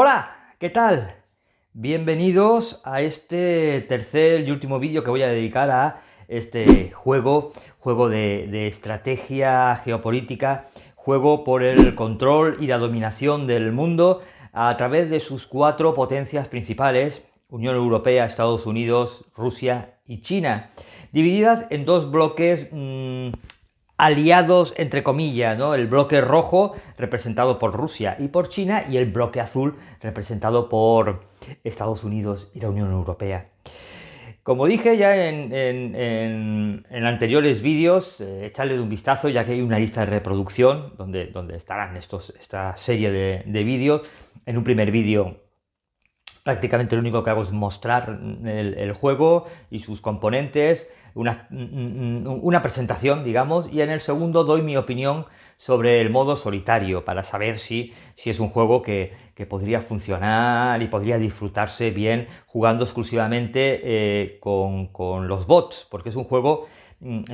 Hola, ¿qué tal? Bienvenidos a este tercer y último vídeo que voy a dedicar a este juego de estrategia geopolítica, juego por el control y la dominación del mundo a través de sus cuatro potencias principales, Unión Europea, Estados Unidos, Rusia y China, divididas en dos bloques aliados, entre comillas, ¿no? El bloque rojo representado por Rusia y por China y el bloque azul representado por Estados Unidos y la Unión Europea. Como dije ya en anteriores vídeos, echarle un vistazo ya que hay una lista de reproducción donde estarán esta serie de vídeos. En un primer vídeo prácticamente lo único que hago es mostrar el juego y sus componentes, una presentación, digamos, y en el segundo doy mi opinión sobre el modo solitario para saber si es un juego que podría funcionar y podría disfrutarse bien jugando exclusivamente con los bots, porque es un juego en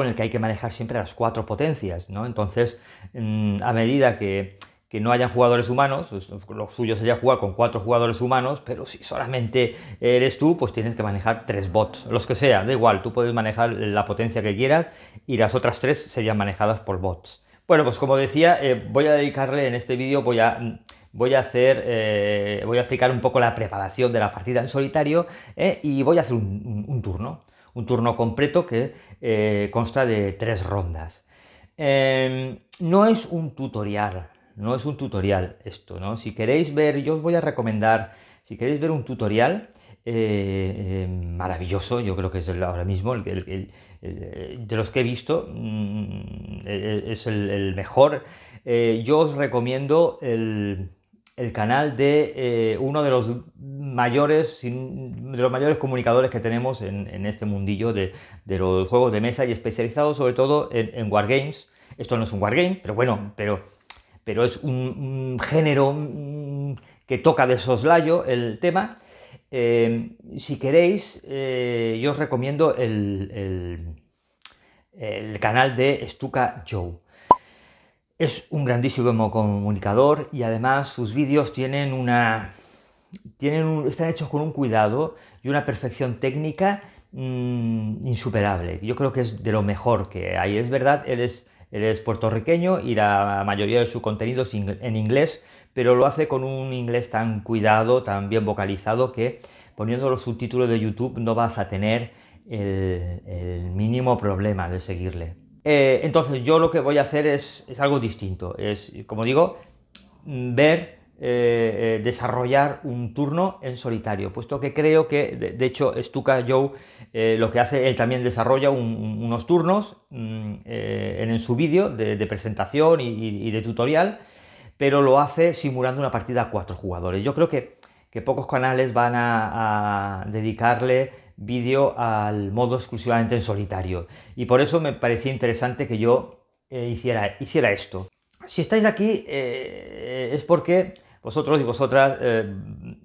el que hay que manejar siempre las cuatro potencias, ¿no? Entonces, a medida que no hayan jugadores humanos, pues lo suyo sería jugar con 4 jugadores humanos, pero si solamente eres tú, pues tienes que manejar 3 bots, los que sean, da igual, tú puedes manejar la potencia que quieras y las otras 3 serían manejadas por bots. Bueno, pues como decía, voy a dedicarle en este vídeo, voy a explicar un poco la preparación de la partida en solitario y voy a hacer un turno completo que consta de 3 rondas. No es un tutorial. No es un tutorial esto, ¿no? Si queréis ver, yo os voy a recomendar, si queréis ver un tutorial maravilloso, yo creo que es ahora mismo de los que he visto, es el mejor. Yo os recomiendo el canal de uno de los mayores comunicadores que tenemos en este mundillo de los juegos de mesa y especializado sobre todo en wargames. Esto no es un wargame, pero bueno, pero es un género que toca de soslayo el tema. Si queréis, yo os recomiendo el canal de Stuka Joe. Es un grandísimo comunicador y además sus vídeos están hechos con un cuidado y una perfección técnica insuperable. Yo creo que es de lo mejor que hay. Es verdad, él es puertorriqueño y la mayoría de su contenido es en inglés, pero lo hace con un inglés tan cuidado, tan bien vocalizado, que poniendo los subtítulos de YouTube no vas a tener el mínimo problema de seguirle. Entonces yo lo que voy a hacer es algo distinto. Es, como digo, desarrollar un turno en solitario, puesto que creo que, de hecho, Stuka Joe lo que hace, él también desarrolla unos turnos en su vídeo de presentación y de tutorial, pero lo hace simulando una partida a 4 jugadores. Yo creo que pocos canales van a dedicarle vídeo al modo exclusivamente en solitario, y por eso me parecía interesante que yo hiciera esto. Si estáis aquí es porque vosotros y vosotras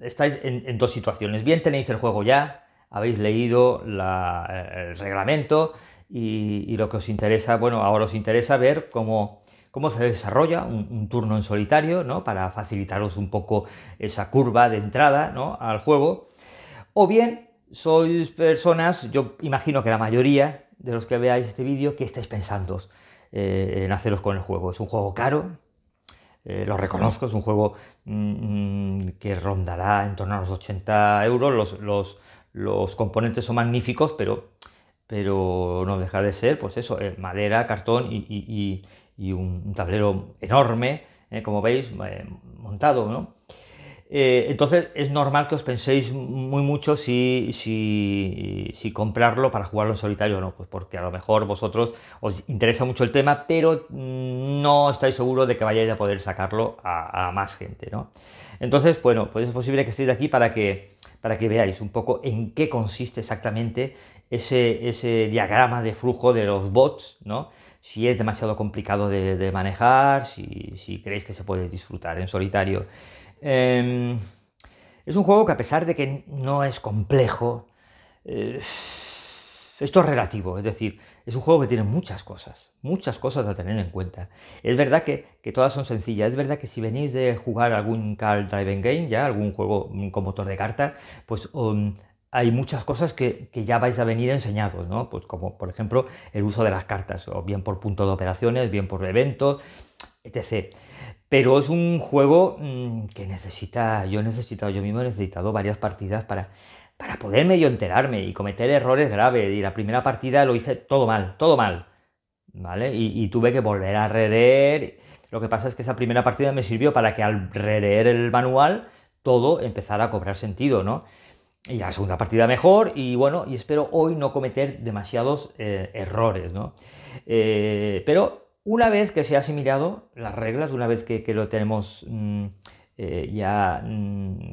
estáis en dos situaciones. Bien tenéis el juego ya, habéis leído el reglamento y lo que os interesa, bueno, ahora os interesa ver cómo se desarrolla un turno en solitario, ¿no? Para facilitaros un poco esa curva de entrada, ¿no? Al juego. O bien sois personas, yo imagino que la mayoría de los que veáis este vídeo, que estáis pensando en haceros con el juego. Es un juego caro, lo reconozco, es un juego que rondará en torno a los 80 euros. Los componentes son magníficos, pero no deja de ser, pues eso, madera, cartón y un tablero enorme, como veis, montado, ¿no? Entonces es normal que os penséis muy mucho si comprarlo para jugarlo en solitario o no, pues porque a lo mejor vosotros os interesa mucho el tema, pero no estáis seguros de que vayáis a poder sacarlo a más gente, ¿no? Entonces, bueno, pues es posible que estéis aquí para que veáis un poco en qué consiste exactamente ese diagrama de flujo de los bots, ¿no? Si es demasiado complicado de manejar, si creéis que se puede disfrutar en solitario. Es un juego que, a pesar de que no es complejo, esto es relativo, es decir, es un juego que tiene muchas cosas a tener en cuenta. Es verdad que todas son sencillas, es verdad que si venís de jugar algún card driving game, ya algún juego con motor de cartas, pues hay muchas cosas que ya vais a venir enseñados, ¿no? Pues como por ejemplo el uso de las cartas, o bien por punto de operaciones, bien por eventos, etc. Pero es un juego que yo mismo he necesitado varias partidas para poder medio enterarme y cometer errores graves. Y la primera partida lo hice todo mal, ¿vale? Y tuve que volver a releer. Lo que pasa es que esa primera partida me sirvió para que al releer el manual todo empezara a cobrar sentido, ¿no? Y la segunda partida mejor y bueno, y espero hoy no cometer demasiados errores, ¿no? Pero una vez que se ha asimilado las reglas, una vez que lo tenemos ya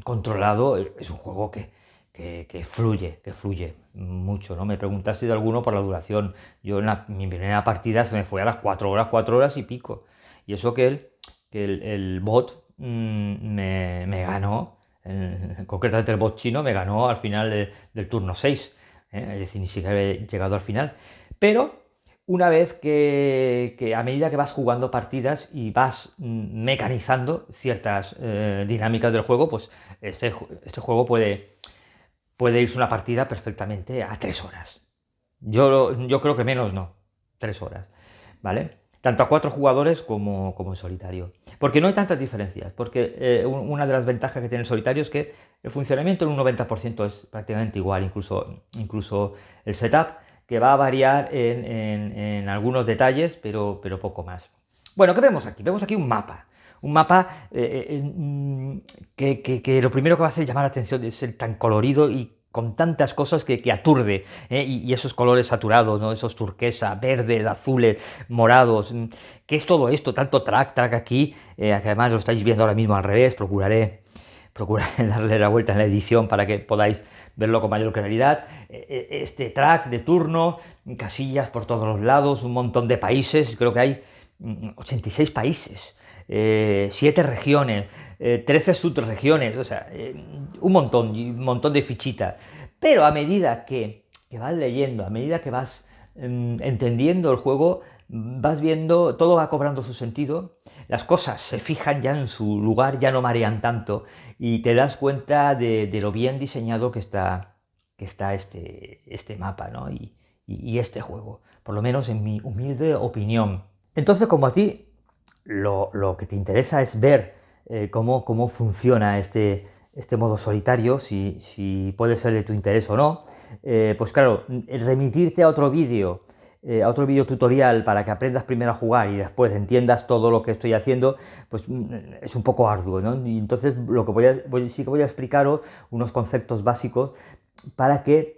controlado, es un juego que fluye mucho, ¿no? Me preguntaste de alguno por la duración. Yo en mi primera partida se me fue a las 4 horas y pico. Y eso que el bot me ganó, concretamente el bot chino me ganó al final del turno 6. Es decir, ni siquiera he llegado al final. Pero una vez que a medida que vas jugando partidas y vas mecanizando ciertas dinámicas del juego, pues este juego puede irse una partida perfectamente a 3 horas. Yo creo que menos no, 3 horas, ¿vale? Tanto a 4 jugadores como en solitario. Porque no hay tantas diferencias, porque una de las ventajas que tiene el solitario es que el funcionamiento en un 90% es prácticamente igual, incluso el setup, que va a variar en algunos detalles, pero poco más. Bueno, ¿qué vemos aquí? Vemos aquí un mapa. Un mapa que lo primero que va a hacer es llamar la atención, es ser tan colorido y con tantas cosas que aturde, y esos colores saturados, ¿no? Esos turquesa, verdes, azules, morados. ¿Qué es todo esto? Tanto track aquí, que además lo estáis viendo ahora mismo al revés. Procuraré darle la vuelta en la edición para que podáis verlo con mayor claridad. Este track de turno, casillas por todos los lados, un montón de países, creo que hay 86 países, 7 regiones, 13 subregiones, o sea, un montón de fichitas. Pero a medida que vas leyendo, a medida que vas entendiendo el juego, vas viendo, todo va cobrando su sentido, las cosas se fijan ya en su lugar, ya no marean tanto, y te das cuenta de lo bien diseñado que está este mapa, ¿no? Y este juego, por lo menos en mi humilde opinión. Entonces, como a ti lo que te interesa es ver cómo funciona este modo solitario, si puede ser de tu interés o no, pues claro, remitirte a otro vídeo tutorial para que aprendas primero a jugar y después entiendas todo lo que estoy haciendo, pues es un poco arduo, ¿no? Y entonces lo que sí que voy a explicaros unos conceptos básicos para que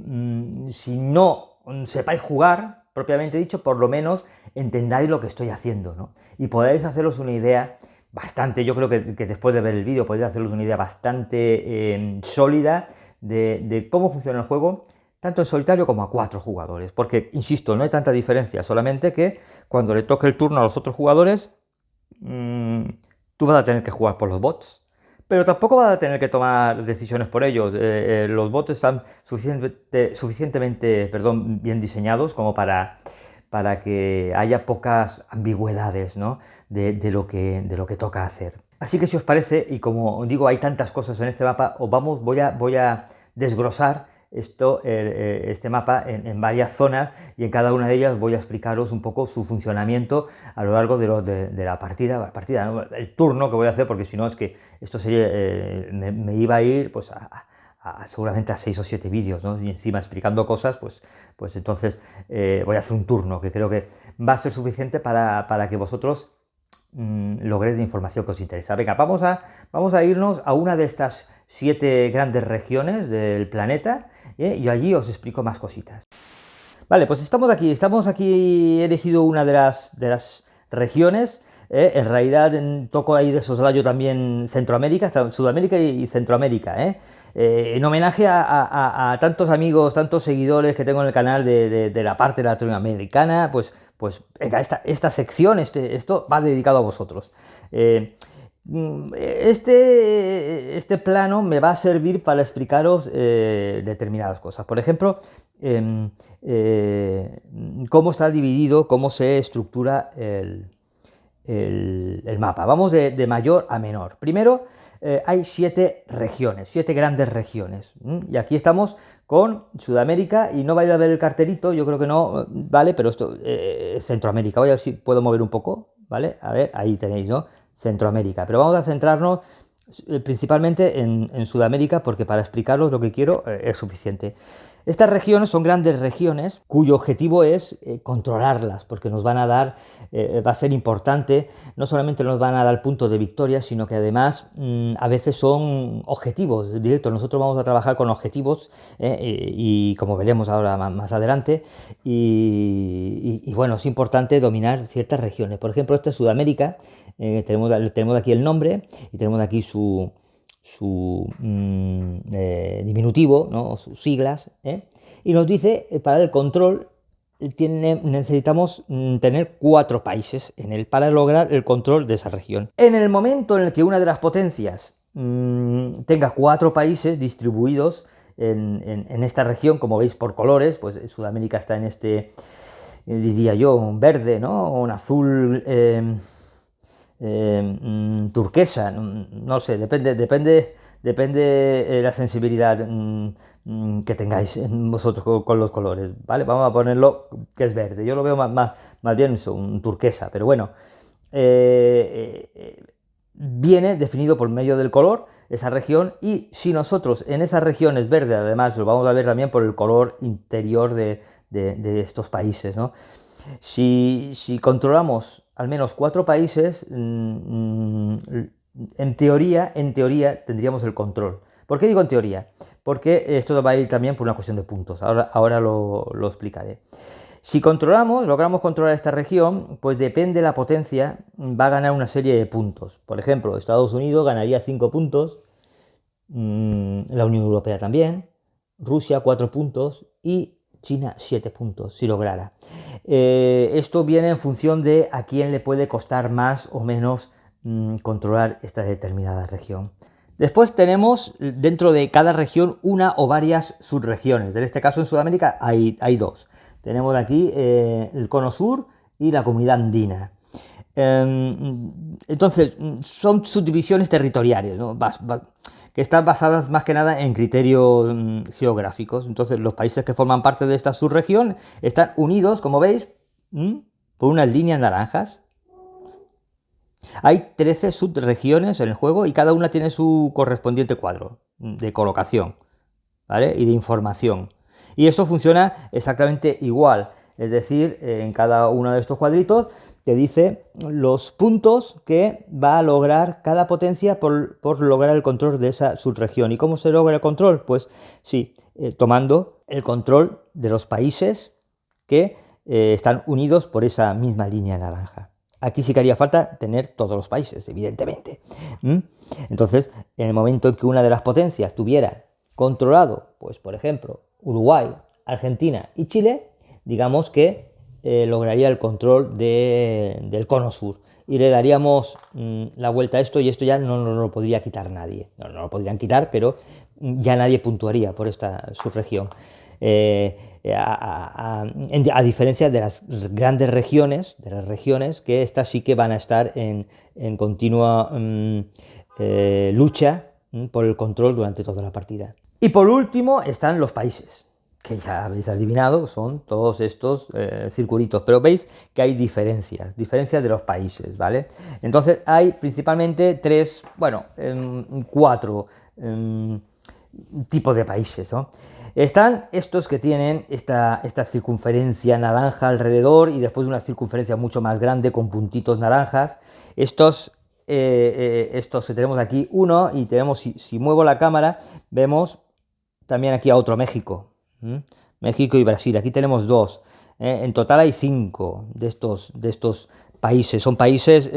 si no sepáis jugar, propiamente dicho, por lo menos entendáis lo que estoy haciendo, ¿no? Y podáis haceros una idea bastante, yo creo que después de ver el vídeo podéis haceros una idea bastante sólida de cómo funciona el juego, tanto en solitario como a 4 jugadores. Porque, insisto, no hay tanta diferencia, solamente que cuando le toque el turno a los otros jugadores, tú vas a tener que jugar por los bots. Pero tampoco vas a tener que tomar decisiones por ellos. Los bots están suficientemente bien diseñados como para que haya pocas ambigüedades, ¿no? de lo que toca hacer. Así que si os parece, y como digo, hay tantas cosas en este mapa, voy a desglosar este mapa en varias zonas, y en cada una de ellas voy a explicaros un poco su funcionamiento a lo largo de la partida, ¿no? El turno que voy a hacer, porque si no es que esto sería, me iba a ir pues seguramente a 6 o 7 vídeos, ¿no? Y encima explicando cosas, pues entonces voy a hacer un turno que creo que va a ser suficiente para que vosotros logréis la información que os interesa. Venga, vamos a irnos a una de estas 7 grandes regiones del planeta, y allí os explico más cositas. Vale, pues estamos aquí, he elegido una de las regiones. En realidad toco ahí de soslayo también Centroamérica, Sudamérica y Centroamérica, en homenaje a tantos amigos, tantos seguidores que tengo en el canal de la parte latinoamericana. Pues venga, esta sección, esto va dedicado a vosotros. Este plano me va a servir para explicaros determinadas cosas. Por ejemplo, cómo está dividido, cómo se estructura el mapa. Vamos de mayor a menor. Primero, hay 7 regiones, 7 grandes regiones. Y aquí estamos con Sudamérica, y no vais a ver el cartelito, yo creo que no, ¿vale? Pero esto es Centroamérica. Voy a ver si puedo mover un poco, ¿vale? A ver, ahí tenéis, ¿no? Centroamérica. Pero vamos a centrarnos principalmente en Sudamérica, porque para explicaros lo que quiero es suficiente. Estas regiones son grandes regiones cuyo objetivo es controlarlas, porque nos van a dar, va a ser importante, no solamente nos van a dar puntos de victoria, sino que además a veces son objetivos directos. Nosotros vamos a trabajar con objetivos y como veremos ahora más adelante, y bueno, es importante dominar ciertas regiones. Por ejemplo, esta es Sudamérica, tenemos aquí el nombre y tenemos aquí su diminutivo, ¿no? Sus siglas, y nos dice, para el control, necesitamos tener 4 países para lograr el control de esa región. En el momento en el que una de las potencias tenga 4 países distribuidos en esta región, como veis por colores, pues Sudamérica está en este, diría yo, un verde, ¿no? Un azul turquesa, no sé, depende la sensibilidad que tengáis vosotros con los colores, ¿vale? Vamos a ponerlo que es verde, yo lo veo más bien un turquesa, pero bueno, viene definido por medio del color esa región, y si nosotros en esa región es verde, además lo vamos a ver también por el color interior de estos países, ¿no? Si controlamos al menos 4 países, en teoría tendríamos el control. ¿Por qué digo en teoría? Porque esto va a ir también por una cuestión de puntos. Ahora lo explicaré. Si logramos controlar esta región, pues depende de la potencia, va a ganar una serie de puntos. Por ejemplo, Estados Unidos ganaría 5 puntos, la Unión Europea también, Rusia 4 puntos y China 7 puntos, si lograra. Esto viene en función de a quién le puede costar más o menos controlar esta determinada región. Después tenemos dentro de cada región una o varias subregiones. En este caso en Sudamérica hay 2. Tenemos aquí el Cono Sur y la Comunidad Andina. Entonces, son subdivisiones territoriales, ¿no? Que están basadas más que nada en criterios geográficos. Entonces, los países que forman parte de esta subregión están unidos, como veis, por unas líneas naranjas. Hay 13 subregiones en el juego y cada una tiene su correspondiente cuadro de colocación, ¿vale? Y de información. Y esto funciona exactamente igual, es decir, en cada uno de estos cuadritos te dice los puntos que va a lograr cada potencia por lograr el control de esa subregión. ¿Y cómo se logra el control? Pues sí, tomando el control de los países que están unidos por esa misma línea naranja. Aquí sí que haría falta tener todos los países, evidentemente. Entonces, en el momento en que una de las potencias tuviera controlado, pues por ejemplo, Uruguay, Argentina y Chile, digamos que lograría el control del Cono Sur y le daríamos la vuelta a esto, y esto ya no lo podría quitar nadie. No lo podrían quitar, pero ya nadie puntuaría por esta subregión. A diferencia de las grandes regiones, que estas sí que van a estar en continua lucha por el control durante toda la partida. Y por último están los países, que ya habéis adivinado, son todos estos circulitos, pero veis que hay diferencias de los países, ¿vale? Entonces hay principalmente 4 tipos de países, ¿no? Están estos que tienen esta circunferencia naranja alrededor y después una circunferencia mucho más grande con puntitos naranjas. Estos que tenemos aquí uno, y tenemos, si muevo la cámara, vemos también aquí a otro México. México y Brasil, aquí tenemos 2. En total hay 5 de estos países. Son países,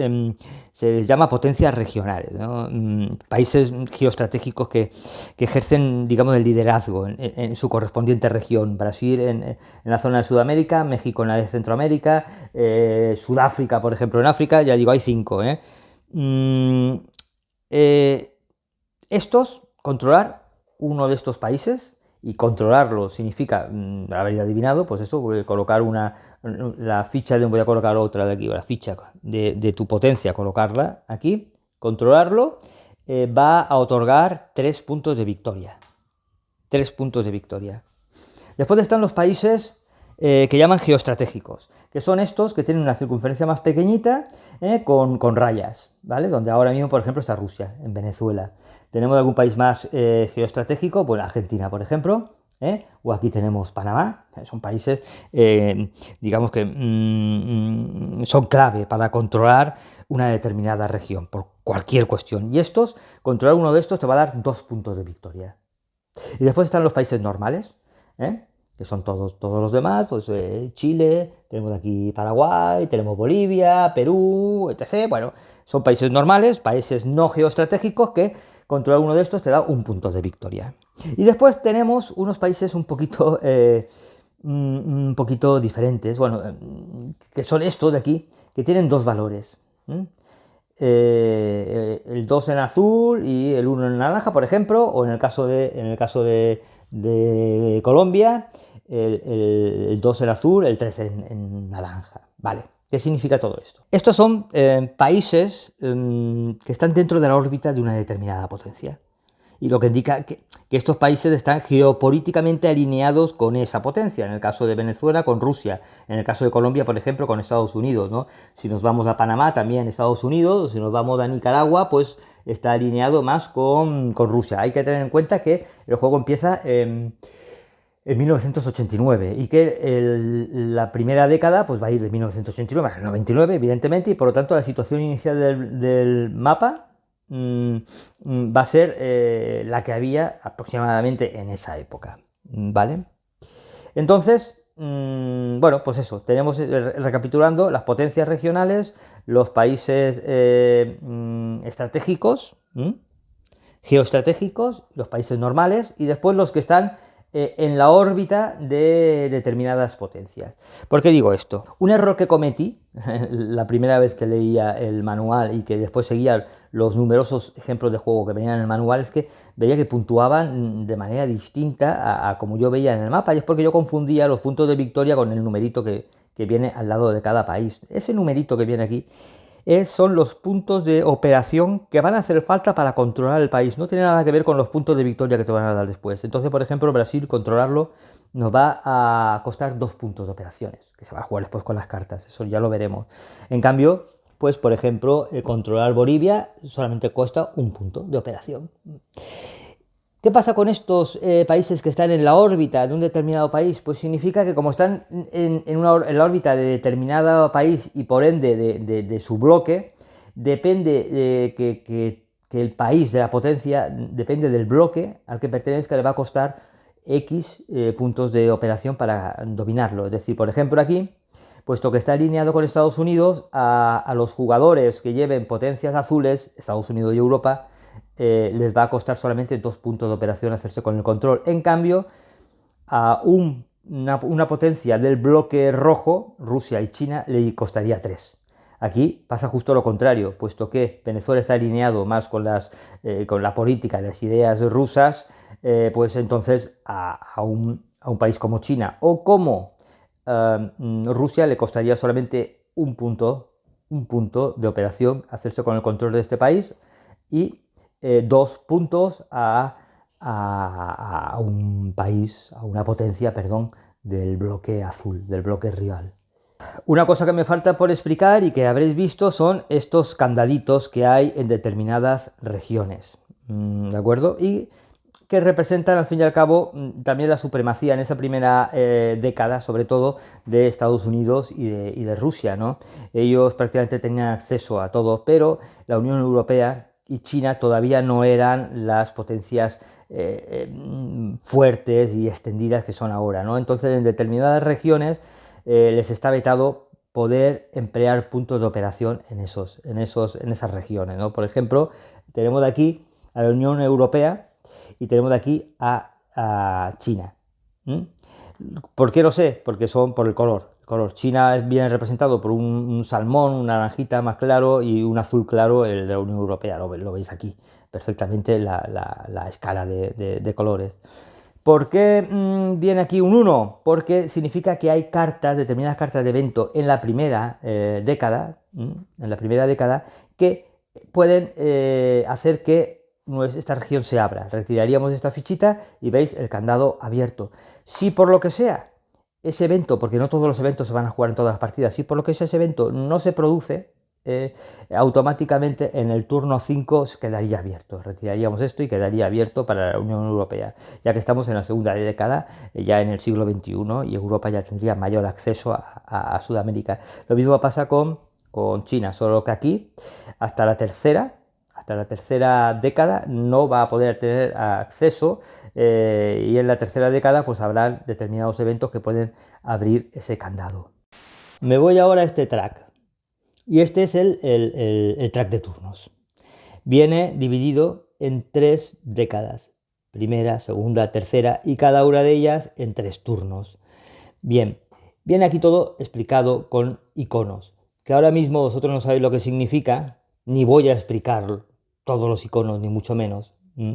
se les llama potencias regionales, ¿no? Países geoestratégicos que ejercen, digamos, el liderazgo en su correspondiente región. Brasil en la zona de Sudamérica, México en la de Centroamérica, Sudáfrica, por ejemplo, en África, ya digo, hay 5. controlar uno de estos países, y controlarlo significa, habréis adivinado, pues eso, voy a colocar la ficha voy a colocar otra de aquí, la ficha de tu potencia, colocarla aquí, controlarlo, va a otorgar 3 puntos de victoria. 3 puntos de victoria. Después están los países que llaman geoestratégicos, que son estos que tienen una circunferencia más pequeñita, con rayas, ¿vale? Donde ahora mismo, por ejemplo, está Rusia, en Venezuela. Tenemos algún país más geoestratégico, pues Argentina, por ejemplo, o aquí tenemos Panamá. Son países, digamos que son clave para controlar una determinada región, por cualquier cuestión. Y controlar uno de estos te va a dar 2 puntos de victoria. Y después están los países normales, que son todos los demás, pues Chile, tenemos aquí Paraguay, tenemos Bolivia, Perú, etc. Bueno, son países normales, países no geoestratégicos, que controlar uno de estos te da 1 punto de victoria. Y después tenemos unos países un poquito diferentes, bueno, que son estos de aquí, que tienen 2 valores. El 2 en azul y el 1 en naranja, por ejemplo, o en el caso de Colombia, el 2 en azul, el 3 en naranja. Vale, ¿qué significa todo esto? Estos son países que están dentro de la órbita de una determinada potencia. Y lo que indica que estos países están geopolíticamente alineados con esa potencia. En el caso de Venezuela, con Rusia. En el caso de Colombia, por ejemplo, con Estados Unidos, ¿no? Si nos vamos a Panamá, también Estados Unidos. Si nos vamos a Nicaragua, pues está alineado más con Rusia. Hay que tener en cuenta que el juego empieza en 1989 y que la primera década pues va a ir de 1989 al 99, evidentemente, y por lo tanto la situación inicial del mapa va a ser la que había aproximadamente en esa época, ¿vale? Entonces, bueno, pues eso, tenemos, recapitulando, las potencias regionales, los países estratégicos, geoestratégicos, los países normales, y después los que están en la órbita de determinadas potencias. ¿Por qué digo esto? Un error que cometí la primera vez que leía el manual y que después seguía los numerosos ejemplos de juego que venían en el manual, es que veía que puntuaban de manera distinta a como yo veía en el mapa, y es porque yo confundía los puntos de victoria con el numerito que viene al lado de cada país. Ese numerito que viene aquí son los puntos de operación que van a hacer falta para controlar el país. No tiene nada que ver con los puntos de victoria que te van a dar después. Entonces, por ejemplo, Brasil, controlarlo nos va a costar 2 puntos de operaciones, que se va a jugar después con las cartas. Eso ya lo veremos. En cambio, pues, por ejemplo, controlar Bolivia solamente cuesta 1 punto de operación. ¿Qué pasa con estos países que están en la órbita de un determinado país? Pues significa que como están en la órbita de determinado país y por ende de su bloque, depende de que el país de la potencia, depende del bloque al que pertenezca, le va a costar X puntos de operación para dominarlo. Es decir, por ejemplo aquí, puesto que está alineado con Estados Unidos, a los jugadores que lleven potencias azules, Estados Unidos y Europa, les va a costar solamente 2 puntos de operación hacerse con el control. En cambio, a una potencia del bloque rojo, Rusia y China, le costaría 3. Aquí pasa justo lo contrario, puesto que Venezuela está alineado más con la política y las ideas rusas, pues entonces a un país como China o como Rusia le costaría solamente 1 punto de operación hacerse con el control de este país, y 2 puntos a un país, a una potencia, perdón, del bloque azul, del bloque rival. Una cosa que me falta por explicar y que habréis visto son estos candaditos que hay en determinadas regiones, ¿de acuerdo? Y que representan al fin y al cabo también la supremacía en esa primera década, sobre todo de Estados Unidos y de Rusia, ¿no? Ellos prácticamente tenían acceso a todo, pero la Unión Europea y China todavía no eran las potencias fuertes y extendidas que son ahora, ¿no? Entonces, en determinadas regiones les está vetado poder emplear puntos de operación en esas regiones, ¿no? Por ejemplo, tenemos de aquí a la Unión Europea y tenemos de aquí a China. ¿Por qué lo sé? Porque son por el color. China viene representado por un salmón, un naranjita más claro y un azul claro, el de la Unión Europea. Lo veis aquí perfectamente la escala de colores. ¿Por qué viene aquí un 1? Porque significa que hay cartas, determinadas cartas de evento en la primera década, que pueden hacer que esta región se abra. Retiraríamos esta fichita y veis el candado abierto. Si por lo que sea ese evento, porque no todos los eventos se van a jugar en todas las partidas, si por lo que sea ese evento no se produce, automáticamente en el turno 5 quedaría abierto. Retiraríamos esto y quedaría abierto para la Unión Europea, ya que estamos en la segunda década, ya en el siglo XXI, y Europa ya tendría mayor acceso a Sudamérica. Lo mismo pasa con China, solo que aquí, hasta la tercera década, no va a poder tener acceso, y en la tercera década pues habrá determinados eventos que pueden abrir ese candado. Me voy ahora a este track. Y este es el track de turnos. Viene dividido en 3 décadas. Primera, segunda, tercera y cada una de ellas en 3 turnos. Bien, viene aquí todo explicado con iconos. Que ahora mismo vosotros no sabéis lo que significa, ni voy a explicar todos los iconos, ni mucho menos,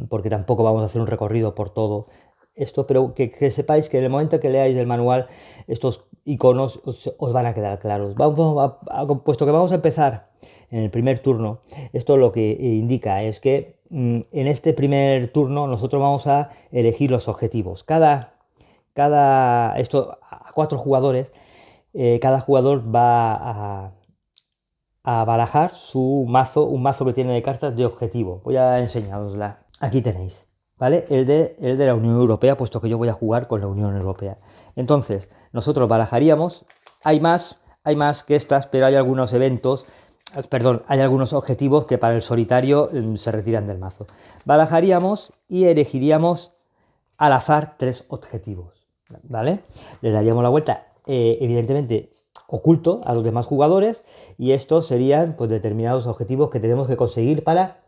porque tampoco vamos a hacer un recorrido por todo esto, pero que sepáis que en el momento que leáis el manual, estos iconos os van a quedar claros. Puesto que vamos a empezar en el primer turno, esto lo que indica es que en este primer turno nosotros vamos a elegir los objetivos. Esto a 4 jugadores, cada jugador va a barajar un mazo que tiene de cartas de objetivo. Voy a enseñarosla. Aquí tenéis, ¿vale? El de la Unión Europea, puesto que yo voy a jugar con la Unión Europea. Entonces, nosotros barajaríamos, hay más que estas, pero hay algunos hay algunos objetivos que para el solitario se retiran del mazo. Barajaríamos y elegiríamos al azar 3 objetivos, ¿vale? Le daríamos la vuelta, evidentemente, oculto a los demás jugadores, y estos serían pues determinados objetivos que tenemos que conseguir para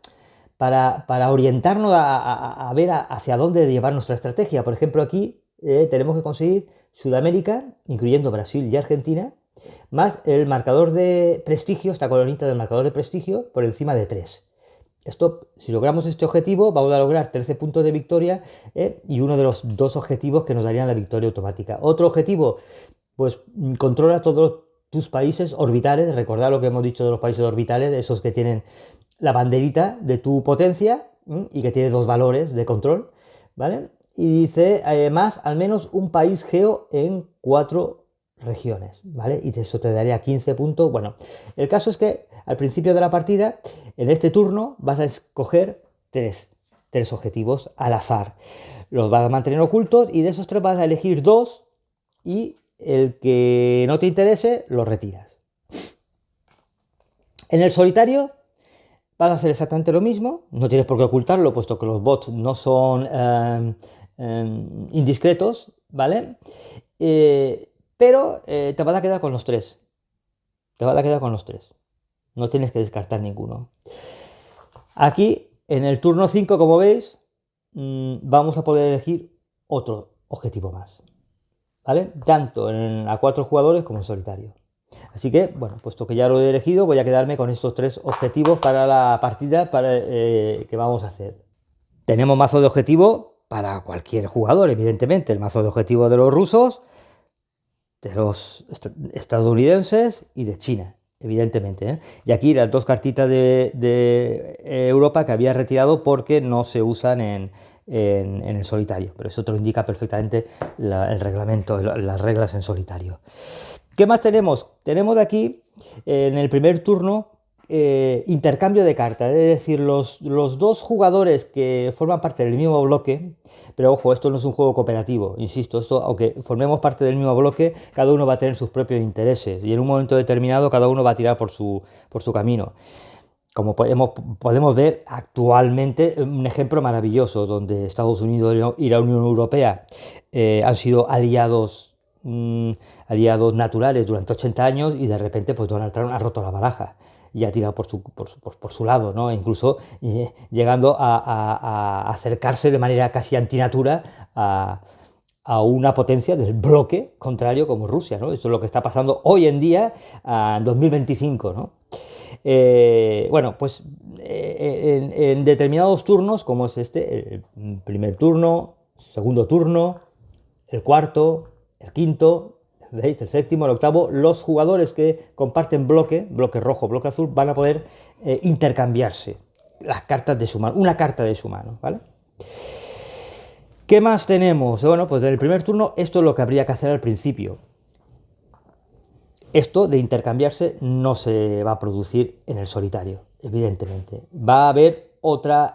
orientarnos a ver hacia dónde llevar nuestra estrategia. Por ejemplo, aquí tenemos que conseguir Sudamérica, incluyendo Brasil y Argentina, más el marcador de prestigio, esta colonita del marcador de prestigio, por encima de 3. Esto, si logramos este objetivo, vamos a lograr 13 puntos de victoria, y uno de los 2 objetivos que nos darían la victoria automática. Otro objetivo, pues controla todos tus países orbitales. Recordad lo que hemos dicho de los países orbitales, esos que tienen la banderita de tu potencia y que tiene 2 valores de control, ¿vale? Y dice, además, al menos un país geo en 4 regiones, ¿vale? Y eso te daría 15 puntos. Bueno, el caso es que al principio de la partida, en este turno, vas a escoger 3 objetivos al azar. Los vas a mantener ocultos y de esos 3 vas a elegir 2 y el que no te interese lo retiras. En el solitario vas a hacer exactamente lo mismo, no tienes por qué ocultarlo, puesto que los bots no son indiscretos, ¿vale? Pero te vas a quedar con los 3. No tienes que descartar ninguno. Aquí, en el turno 5, como veis, vamos a poder elegir otro objetivo más, ¿vale? Tanto a 4 jugadores como en solitario. Así que, bueno, puesto que ya lo he elegido, voy a quedarme con estos 3 objetivos para la partida que vamos a hacer. Tenemos mazo de objetivo para cualquier jugador, evidentemente. El mazo de objetivo de los rusos, de los estadounidenses y de China, evidentemente, ¿eh? Y aquí las 2 cartitas de Europa que había retirado porque no se usan en el solitario, pero eso te lo indica perfectamente el reglamento, las reglas en solitario. ¿Qué más tenemos? Tenemos de aquí, en el primer turno, intercambio de cartas, es decir, los 2 jugadores que forman parte del mismo bloque, pero ojo, esto no es un juego cooperativo, insisto, esto, aunque formemos parte del mismo bloque, cada uno va a tener sus propios intereses y en un momento determinado cada uno va a tirar por su camino. Como podemos ver actualmente, un ejemplo maravilloso donde Estados Unidos y la Unión Europea han sido aliados naturales durante 80 años, y de repente pues Donald Trump ha roto la baraja y ha tirado por su lado, ¿no? Incluso llegando a acercarse de manera casi antinatura a a una potencia del bloque contrario como Rusia, ¿no? Esto es lo que está pasando hoy en día, en 2025, ¿no? Bueno, pues en determinados turnos, como es este, el primer turno, segundo turno, el cuarto, el quinto, ¿veis? El séptimo, el octavo, los jugadores que comparten bloque rojo, bloque azul, van a poder intercambiarse las cartas de su mano, una carta de su mano, ¿vale? ¿Qué más tenemos? Bueno, pues en el primer turno esto es lo que habría que hacer al principio. Esto de intercambiarse no se va a producir en el solitario, evidentemente. Va a haber otra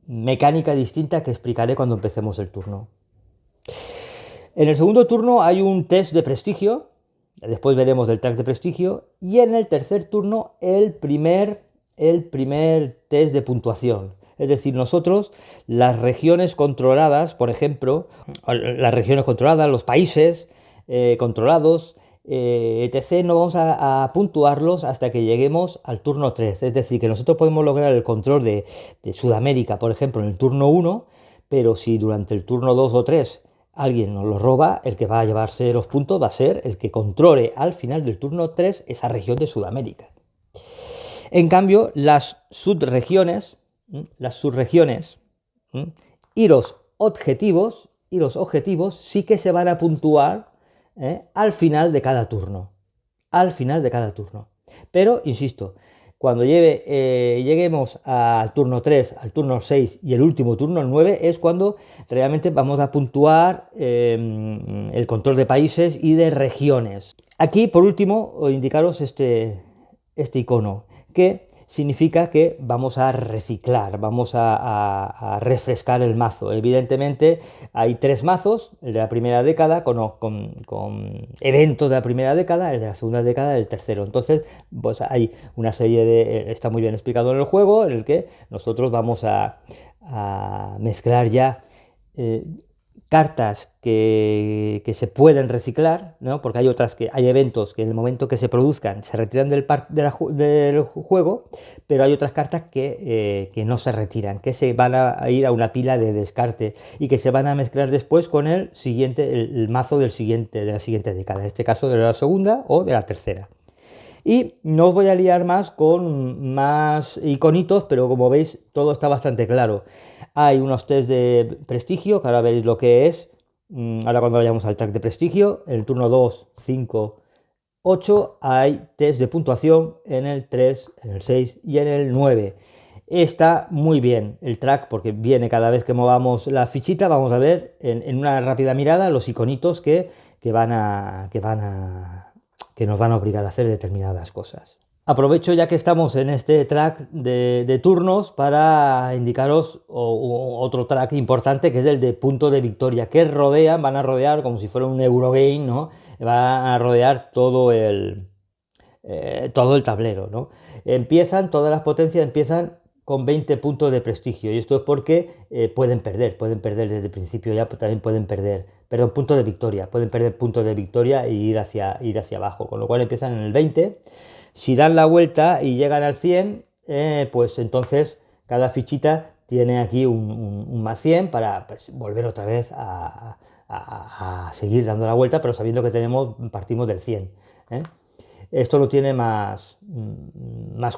mecánica distinta que explicaré cuando empecemos el turno. En el segundo turno hay un test de prestigio, después veremos del track de prestigio, y en el tercer turno el primer test de puntuación. Es decir, nosotros, las regiones controladas, por ejemplo, las regiones controladas, los países controlados, etc., no vamos a puntuarlos hasta que lleguemos al turno 3. Es decir, que nosotros podemos lograr el control de Sudamérica, por ejemplo, en el turno 1, pero si durante el turno 2 o 3 alguien nos lo roba, el que va a llevarse los puntos va a ser el que controle al final del turno 3 esa región de Sudamérica. En cambio, las subregiones y los objetivos sí que se van a puntuar al final de cada turno. Al final de cada turno. Pero, insisto, cuando lleguemos al turno 3, al turno 6 y el último turno, el 9, es cuando realmente vamos a puntuar el control de países y de regiones. Aquí, por último, indicaros este icono, que significa que vamos a reciclar, vamos a refrescar el mazo. Evidentemente hay 3 mazos, el de la primera década con eventos de la primera década, el de la segunda década y el tercero. Entonces, pues hay una serie de... está muy bien explicado en el juego, en el que nosotros vamos a mezclar ya cartas que se pueden reciclar, ¿no? Porque hay eventos que en el momento que se produzcan se retiran del juego, pero hay otras cartas que no se retiran, que se van a ir a una pila de descarte y que se van a mezclar después con el mazo de la siguiente década, en este caso de la segunda o de la tercera. Y no os voy a liar más con más iconitos, pero como veis todo está bastante claro. Hay unos test de prestigio, que ahora veréis lo que es. Ahora cuando vayamos al track de prestigio, en el turno 2, 5, 8 hay test de puntuación en el 3, en el 6 y en el 9. Está muy bien el track porque viene cada vez que movamos la fichita, vamos a ver en una rápida mirada los iconitos que nos van a obligar a hacer determinadas cosas. Aprovecho ya que estamos en este track de turnos para indicaros otro track importante, que es el de punto de victoria, que van a rodear como si fuera un Eurogame, ¿no? Van a rodear todo el tablero, ¿no? Todas las potencias empiezan con 20 puntos de prestigio, y esto es porque pueden perder desde el principio, ya también pueden perder, perdón, puntos de victoria, pueden perder puntos de victoria e ir hacia abajo, con lo cual empiezan en el 20. Si dan la vuelta y llegan al 100, pues entonces cada fichita tiene aquí un más 100 para pues, volver otra vez a seguir dando la vuelta, pero sabiendo que partimos del 100. Esto no tiene más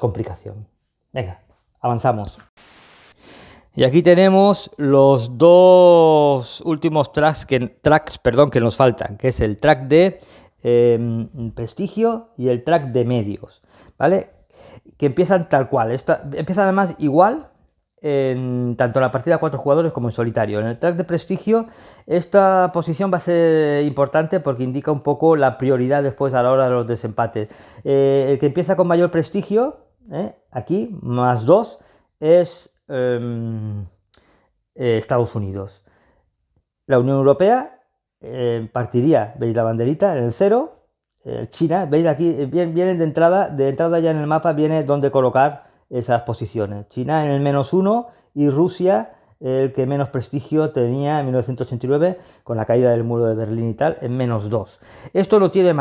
complicación. Venga, avanzamos. Y aquí tenemos los dos últimos tracks que nos faltan, que es el track de prestigio y el track de medios, ¿vale? Que empiezan tal cual. Empiezan además igual tanto en la partida a 4 jugadores como en solitario. En el track de prestigio esta posición va a ser importante porque indica un poco la prioridad después a la hora de los desempates. El que empieza con mayor prestigio, aquí, más 2, es Estados Unidos. La Unión Europea partiría, veis la banderita, en el 0. China, veis aquí, vienen de entrada ya en el mapa viene donde colocar esas posiciones. China en el -1 y Rusia, el que menos prestigio tenía en 1989 con la caída del muro de Berlín y tal, en -2. Esto no tiene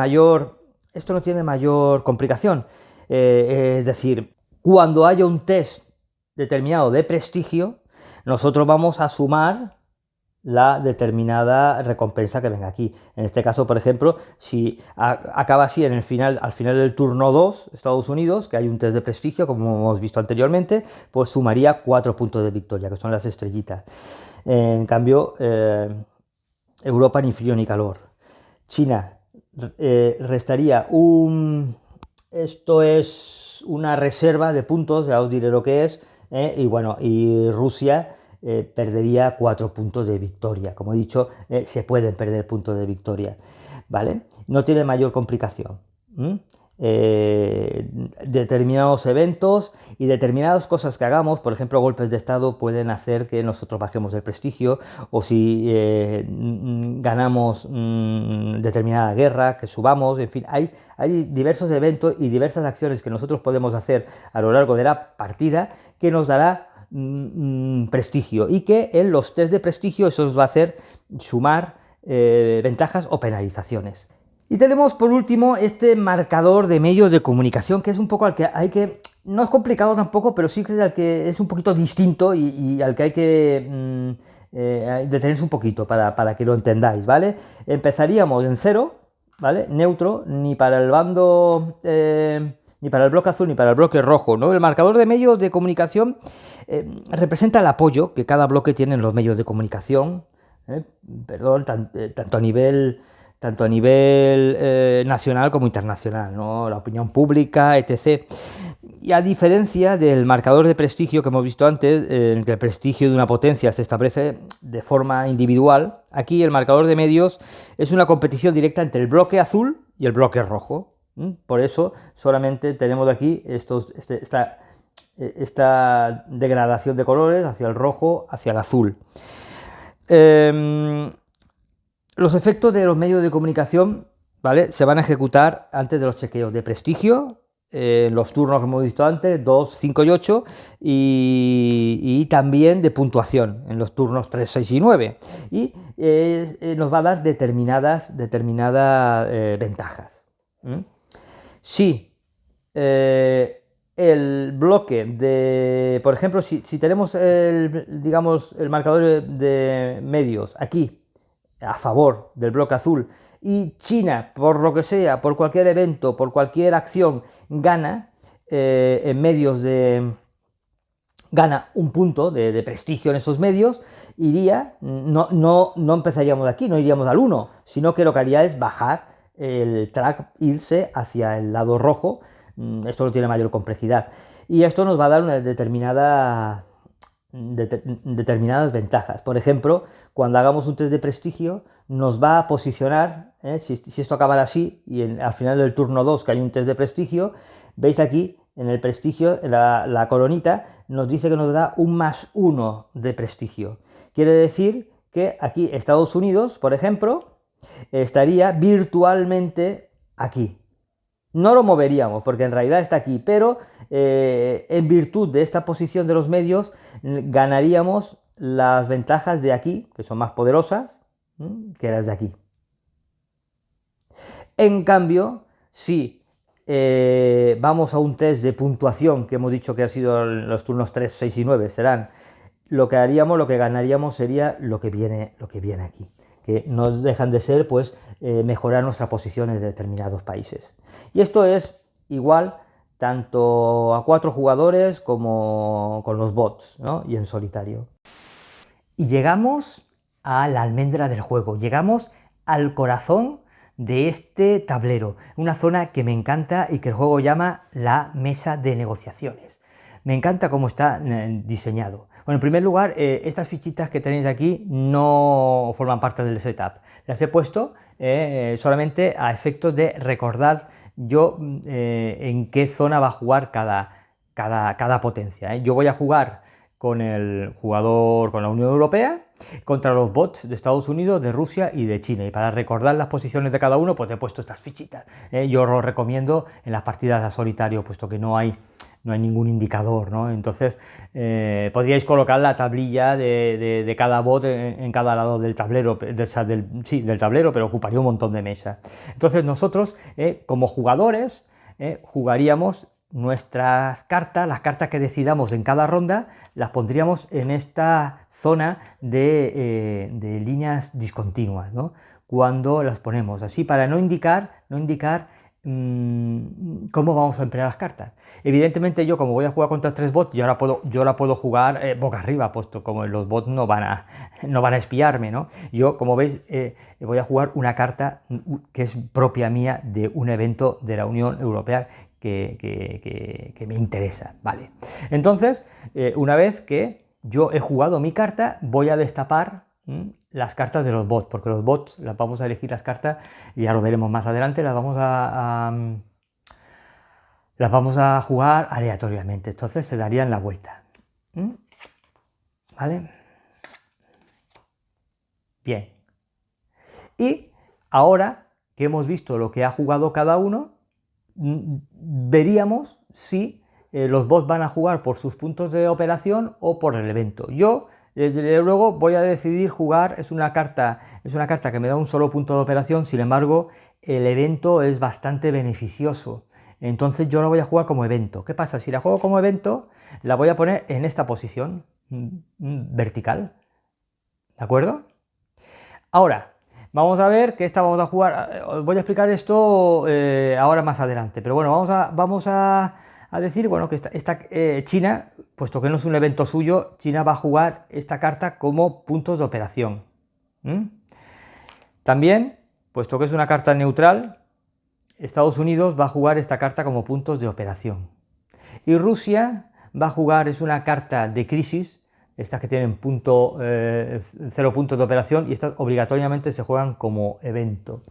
mayor complicación. Es decir, cuando haya un test determinado de prestigio, nosotros vamos a sumar la determinada recompensa que venga aquí. En este caso, por ejemplo, si acaba así al final del turno 2, Estados Unidos, que hay un test de prestigio, como hemos visto anteriormente, pues sumaría 4 puntos de victoria, que son las estrellitas. En cambio, Europa ni frío ni calor. China restaría esto es una reserva de puntos, ya os diré lo que es, y bueno, y Rusia perdería 4 puntos de victoria. Como he dicho, se pueden perder puntos de victoria, ¿vale? No tiene mayor complicación. Determinados eventos y determinadas cosas que hagamos, por ejemplo, golpes de estado pueden hacer que nosotros bajemos el prestigio, o si ganamos determinada guerra, que subamos, en fin, hay diversos eventos y diversas acciones que nosotros podemos hacer a lo largo de la partida que nos dará prestigio, y que en los test de prestigio eso nos va a hacer sumar ventajas o penalizaciones. Y tenemos por último este marcador de medios de comunicación, que es un poco al que hay que, no es complicado tampoco, pero sí que es al que es un poquito distinto y al que hay que detenerse un poquito para que lo entendáis, ¿vale? Empezaríamos en 0, ¿vale? Neutro, ni para el bando, ni para el bloque azul ni para el bloque rojo, ¿no? El marcador de medios de comunicación representa el apoyo que cada bloque tiene en los medios de comunicación, tanto a nivel nacional como internacional, ¿no? La opinión pública, etc. Y a diferencia del marcador de prestigio que hemos visto antes, en que el prestigio de una potencia se establece de forma individual, aquí el marcador de medios es una competición directa entre el bloque azul y el bloque rojo. Por eso solamente tenemos aquí esta degradación de colores hacia el rojo, hacia el azul. Los efectos de los medios de comunicación, ¿vale?, se van a ejecutar antes de los chequeos de prestigio, los turnos que hemos visto antes, 2, 5 y 8, y también de puntuación en los turnos 3, 6 y 9. Y nos va a dar determinadas ventajas. Si el bloque de, por ejemplo, si tenemos el marcador de medios aquí a favor del bloque azul, y China, por lo que sea, por cualquier evento, por cualquier acción, gana en medios gana un punto de prestigio en esos medios, no empezaríamos aquí, no iríamos al 1, sino que lo que haría es bajar el track, irse hacia el lado rojo. Esto no tiene mayor complejidad, y esto nos va a dar una determinadas ventajas. Por ejemplo, cuando hagamos un test de prestigio, nos va a posicionar, si esto acabara así, y al final del turno 2, que hay un test de prestigio, veis aquí, en el prestigio, la coronita, nos dice que nos da un +1 de prestigio. Quiere decir que aquí Estados Unidos, por ejemplo, estaría virtualmente aquí. No lo moveríamos, porque en realidad está aquí, pero en virtud de esta posición de los medios, ganaríamos las ventajas de aquí, que son más poderosas, que las de aquí. En cambio, si vamos a un test de puntuación, que hemos dicho que ha sido los turnos 3, 6 y 9, serán lo que ganaríamos sería lo que viene aquí, que no dejan de ser, pues, mejorar nuestra posición en determinados países. Y esto es igual tanto a 4 jugadores como con los bots, ¿no?, y en solitario. Y llegamos a la almendra del juego, llegamos al corazón de este tablero, una zona que me encanta y que el juego llama la mesa de negociaciones. Me encanta cómo está diseñado. Bueno, en primer lugar, estas fichitas que tenéis aquí no forman parte del setup. Las he puesto solamente a efectos de recordar yo en qué zona va a jugar cada potencia. Yo voy a jugar con el jugador con la Unión Europea contra los bots de Estados Unidos, de Rusia y de China. Y para recordar las posiciones de cada uno, pues he puesto estas fichitas. Yo os lo recomiendo en las partidas a solitario, puesto que no hay ningún indicador, ¿no? Entonces podríais colocar la tablilla de cada bot en cada lado del tablero, del tablero, pero ocuparía un montón de mesa. Entonces nosotros, como jugadores, jugaríamos nuestras cartas, las cartas que decidamos en cada ronda, las pondríamos en esta zona de líneas discontinuas, ¿no? Cuando las ponemos, así para no indicar cómo vamos a emplear las cartas. Evidentemente yo, como voy a jugar contra 3 bots, yo la puedo jugar boca arriba, puesto como los bots no van a espiarme, ¿no? Yo, como veis, voy a jugar una carta que es propia mía de un evento de la Unión Europea que me interesa, ¿vale? Entonces, una vez que yo he jugado mi carta, voy a destapar las cartas de los bots, porque los bots las vamos a elegir las cartas, y ya lo veremos más adelante, las vamos a jugar aleatoriamente, entonces se darían la vuelta. ¿Vale? Bien. Y ahora que hemos visto lo que ha jugado cada uno, veríamos si los bots van a jugar por sus puntos de operación o por el evento. Yo, desde luego, voy a decidir jugar, es una carta que me da un solo punto de operación, sin embargo, el evento es bastante beneficioso. Entonces yo la voy a jugar como evento. ¿Qué pasa? Si la juego como evento, la voy a poner en esta posición vertical. ¿De acuerdo? Ahora, vamos a ver que esta vamos a jugar. Os voy a explicar esto ahora más adelante. Pero bueno, vamos a decir, bueno, que China, puesto que no es un evento suyo, China va a jugar esta carta como puntos de operación. También, puesto que es una carta neutral, Estados Unidos va a jugar esta carta como puntos de operación. Y Rusia va a jugar, es una carta de crisis, estas que tienen 0 puntos de operación, y estas obligatoriamente se juegan como evento.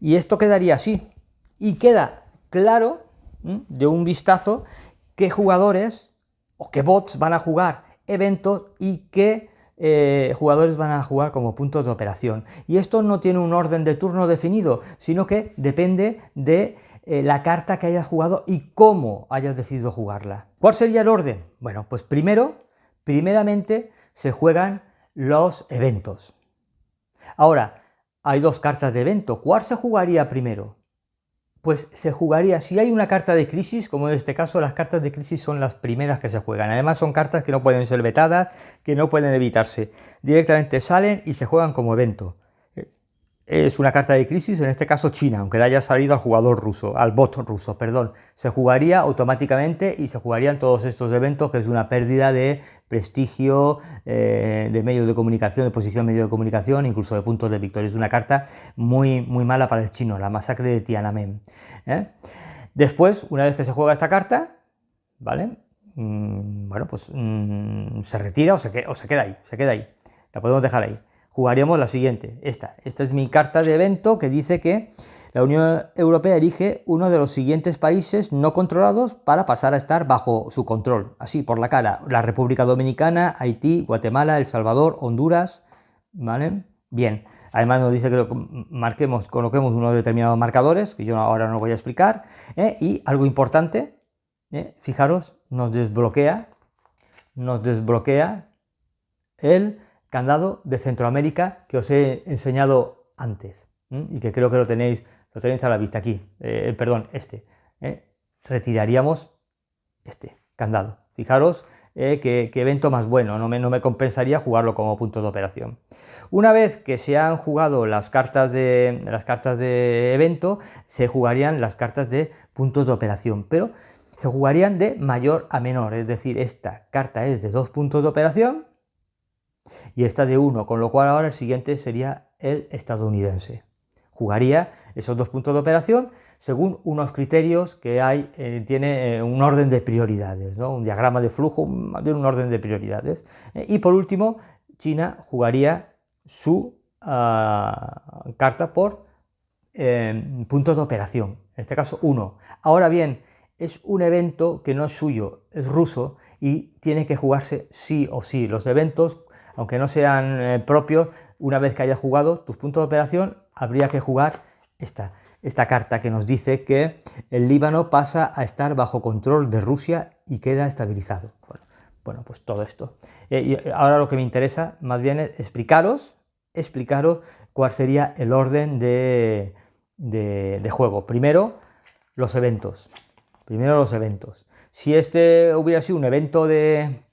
Y esto quedaría así. Y queda claro, de un vistazo, qué jugadores o qué bots van a jugar eventos y qué jugadores van a jugar como puntos de operación. Y esto no tiene un orden de turno definido, sino que depende de la carta que hayas jugado y cómo hayas decidido jugarla. ¿Cuál sería el orden? Bueno, pues primeramente se juegan los eventos. Ahora, hay 2 cartas de evento. ¿Cuál se jugaría primero? Pues se jugaría, si hay una carta de crisis, como en este caso, las cartas de crisis son las primeras que se juegan. Además son cartas que no pueden ser vetadas, que no pueden evitarse. Directamente salen y se juegan como evento. Es una carta de crisis, en este caso China, aunque le haya salido al bot ruso, perdón. Se jugaría automáticamente y se jugarían todos estos eventos, que es una pérdida de prestigio, de medios de comunicación, de posición de medios de comunicación, incluso de puntos de victoria. Es una carta muy, muy mala para el chino, la masacre de Tiananmen. Después, una vez que se juega esta carta, ¿vale? Bueno, pues se retira o se queda ahí, la podemos dejar ahí. Jugaríamos la siguiente, esta es mi carta de evento, que dice que la Unión Europea elige uno de los siguientes países no controlados para pasar a estar bajo su control, así por la cara: la República Dominicana, Haití, Guatemala, El Salvador, Honduras, ¿vale? Bien, además nos dice que coloquemos unos determinados marcadores, que yo ahora no voy a explicar, y algo importante, fijaros, nos desbloquea el candado de Centroamérica que os he enseñado antes, y que creo que lo tenéis a la vista aquí, perdón, retiraríamos este candado. Fijaros qué evento más bueno, no me compensaría jugarlo como punto de operación. Una vez que se han jugado las cartas de evento, se jugarían las cartas de puntos de operación, pero se jugarían de mayor a menor, es decir, esta carta es de 2 puntos de operación y esta de 1, con lo cual ahora el siguiente sería el estadounidense. Jugaría esos 2 puntos de operación según unos criterios que hay, tiene un orden de prioridades, ¿no? Un diagrama de flujo, más bien un orden de prioridades. Y por último, China jugaría su carta por puntos de operación, en este caso 1. Ahora bien, es un evento que no es suyo, es ruso y tiene que jugarse sí o sí. Los eventos, aunque no sean propios, una vez que hayas jugado tus puntos de operación, habría que jugar esta carta que nos dice que el Líbano pasa a estar bajo control de Rusia y queda estabilizado. Bueno, pues todo esto. Y ahora lo que me interesa más bien es explicaros cuál sería el orden de juego. Primero, los eventos. Primero los eventos. Si este hubiera sido un evento de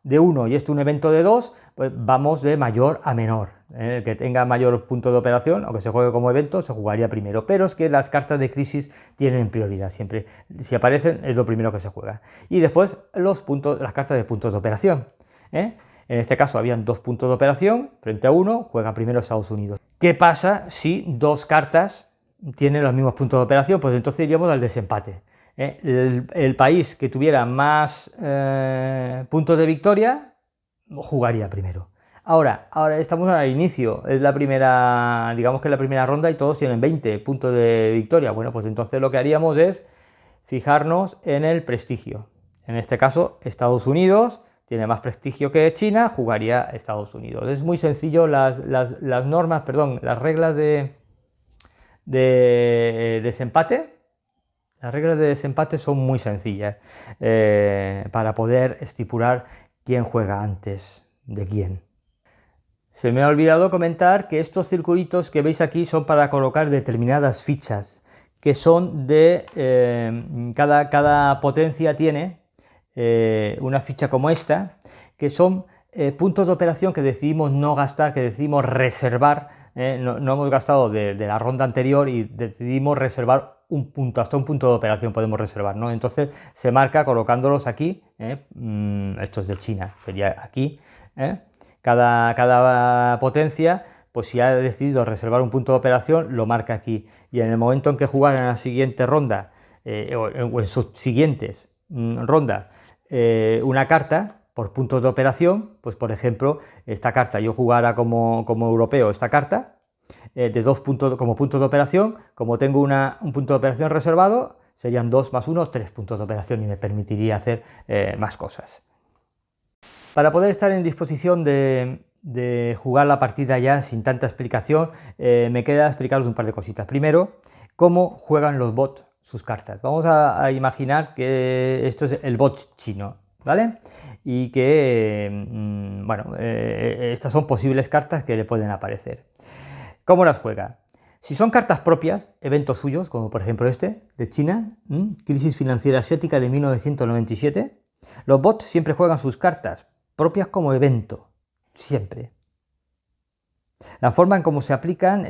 1 y este un evento de 2, pues vamos de mayor a menor. El que tenga mayor punto de operación, aunque se juegue como evento, se jugaría primero. Pero es que las cartas de crisis tienen prioridad siempre. Si aparecen, es lo primero que se juega. Y después las cartas de puntos de operación. En este caso habían 2 puntos de operación frente a 1, juega primero Estados Unidos. ¿Qué pasa si 2 cartas tienen los mismos puntos de operación? Pues entonces iríamos al desempate. El país que tuviera más puntos de victoria jugaría primero. Ahora estamos al inicio, es la primera, digamos que es la primera ronda y todos tienen 20 puntos de victoria. Bueno, pues entonces lo que haríamos es fijarnos en el prestigio. En este caso, Estados Unidos tiene más prestigio que China, jugaría Estados Unidos. Es muy sencillo, las normas, perdón, las reglas de desempate. Las reglas de desempate son muy sencillas para poder estipular quién juega antes de quién. Se me ha olvidado comentar que estos circulitos que veis aquí son para colocar determinadas fichas, que son de... cada potencia tiene una ficha como esta, que son puntos de operación que decidimos no gastar, que decidimos reservar. No hemos gastado de la ronda anterior y decidimos reservar un punto, hasta un punto de operación podemos reservar, ¿no? Entonces se marca colocándolos aquí, esto es de China, sería aquí, cada potencia, pues si ha decidido reservar un punto de operación, lo marca aquí, y en el momento en que jugar en la siguiente ronda, o en sus siguientes rondas, una carta por puntos de operación, pues por ejemplo, esta carta, yo jugara como europeo esta carta, de 2 puntos como puntos de operación, como tengo un punto de operación reservado, serían 2 más 1, 3 puntos de operación y me permitiría hacer más cosas. Para poder estar en disposición de jugar la partida ya sin tanta explicación, me queda explicaros un par de cositas. Primero, cómo juegan los bots sus cartas. Vamos a imaginar que esto es el bot chino, ¿vale? Y que, bueno, estas son posibles cartas que le pueden aparecer. ¿Cómo las juega? Si son cartas propias, eventos suyos, como por ejemplo este, de China, crisis financiera asiática de 1997, los bots siempre juegan sus cartas propias como evento, siempre. La forma en cómo se aplican,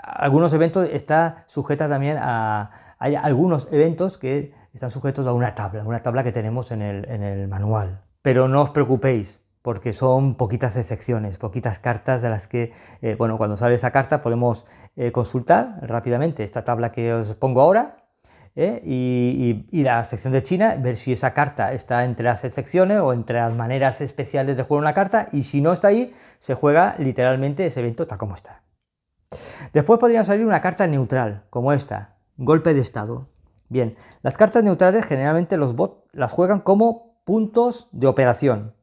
algunos eventos está sujeta también hay algunos eventos que están sujetos a una tabla que tenemos en el manual. Pero no os preocupéis, porque son poquitas excepciones, poquitas cartas de las que, bueno, cuando sale esa carta podemos consultar rápidamente esta tabla que os pongo ahora, y la sección de China, ver si esa carta está entre las excepciones o entre las maneras especiales de jugar una carta, y si no está ahí, se juega literalmente ese evento tal como está. Después podría salir una carta neutral, como esta, golpe de estado. Bien, las cartas neutrales generalmente los bots las juegan como puntos de operación.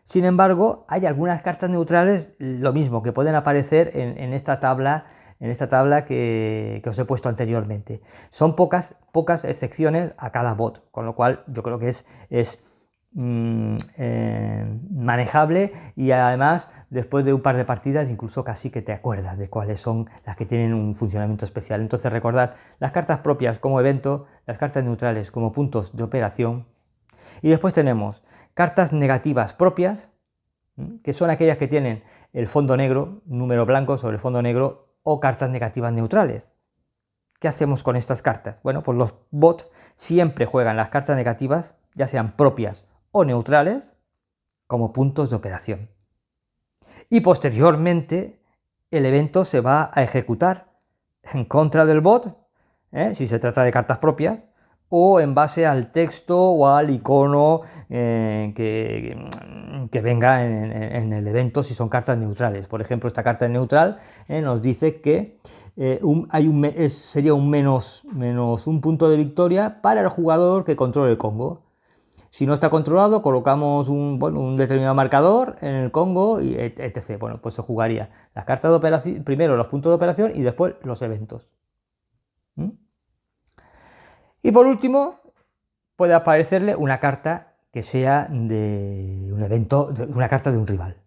Sin embargo, hay algunas cartas neutrales, lo mismo, que pueden aparecer en esta tabla que os he puesto anteriormente. Son pocas excepciones a cada bot, con lo cual yo creo que es manejable, y además después de un par de partidas incluso casi que te acuerdas de cuáles son las que tienen un funcionamiento especial. Entonces recordad, las cartas propias como evento, las cartas neutrales como puntos de operación, y después tenemos cartas negativas propias, que son aquellas que tienen el fondo negro, número blanco sobre el fondo negro, o cartas negativas neutrales. ¿Qué hacemos con estas cartas? Bueno, pues los bots siempre juegan las cartas negativas, ya sean propias o neutrales, como puntos de operación. Y posteriormente el evento se va a ejecutar en contra del bot, si se trata de cartas propias, o en base al texto o al icono que venga en el evento, si son cartas neutrales. Por ejemplo, esta carta neutral nos dice que sería un menos un punto de victoria para el jugador que controle el Congo. Si no está controlado, colocamos un determinado marcador en el Congo, y etc. Bueno, pues se jugaría las cartas de operación, primero los puntos de operación y después los eventos. Y por último, puede aparecerle una carta que sea de un evento, una carta de un rival.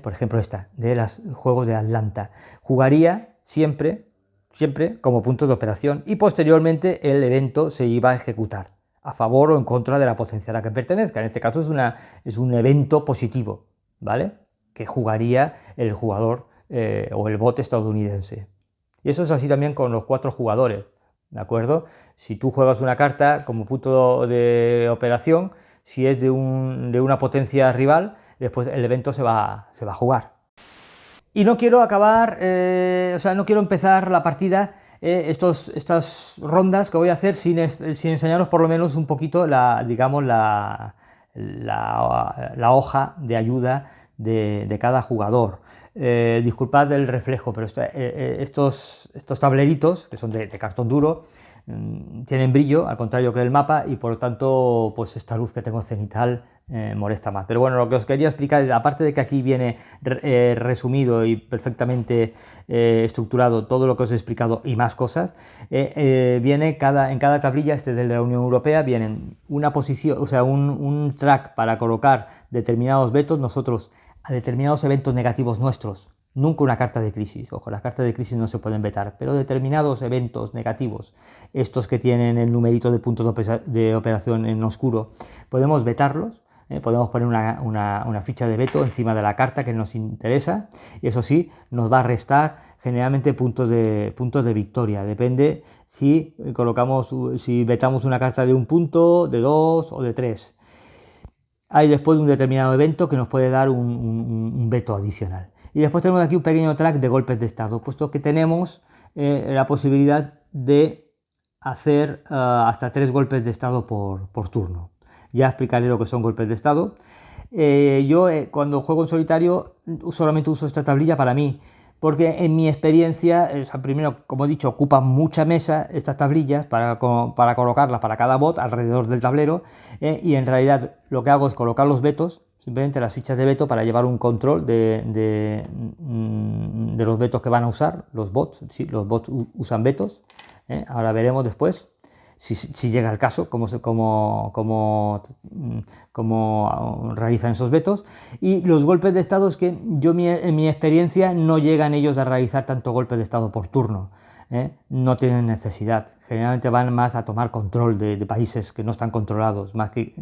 Por ejemplo, esta, de los Juegos de Atlanta. Jugaría siempre, siempre como puntos de operación, y posteriormente el evento se iba a ejecutar a favor o en contra de la potencia a la que pertenezca. En este caso es un evento positivo, ¿vale? Que jugaría el jugador o el bot estadounidense. Y eso es así también con los 4 jugadores, ¿de acuerdo? Si tú juegas una carta como punto de operación, si es de una potencia rival, después el evento se va a jugar. Y no quiero acabar, no quiero empezar la partida, estas rondas que voy a hacer sin enseñaros por lo menos un poquito la hoja de ayuda de cada jugador. Disculpad el reflejo, pero estos tableritos, que son de cartón duro, tienen brillo, al contrario que el mapa, y por lo tanto, pues esta luz que tengo cenital molesta más. Pero bueno, lo que os quería explicar, aparte de que aquí viene resumido y perfectamente estructurado todo lo que os he explicado y más cosas, viene en cada tablilla, este de la Unión Europea, vienen una posición, o sea, un track para colocar determinados vetos. Nosotros, a determinados eventos negativos nuestros, nunca una carta de crisis, ojo, las cartas de crisis no se pueden vetar, pero determinados eventos negativos, estos que tienen el numerito de puntos de operación en oscuro, podemos vetarlos, podemos poner una ficha de veto encima de la carta que nos interesa, y eso sí, nos va a restar generalmente puntos de victoria, depende si vetamos una carta de 1 punto, de 2 o de 3. Hay después un determinado evento que nos puede dar un veto adicional. Y después tenemos aquí un pequeño track de golpes de estado, puesto que tenemos la posibilidad de hacer hasta 3 golpes de estado por turno. Ya explicaré lo que son golpes de estado. Yo cuando juego en solitario solamente uso esta tablilla para mí, porque en mi experiencia, primero, como he dicho, ocupan mucha mesa estas tablillas para colocarlas para cada bot alrededor del tablero, y en realidad lo que hago es colocar los vetos, simplemente las fichas de veto, para llevar un control de los vetos que van a usar los bots. Sí, los bots usan vetos, ahora veremos después, si llega el caso, cómo realizan esos vetos. Y los golpes de estado, es que en mi experiencia no llegan ellos a realizar tanto golpes de estado por turno, no tienen necesidad, generalmente van más a tomar control de países que no están controlados, más que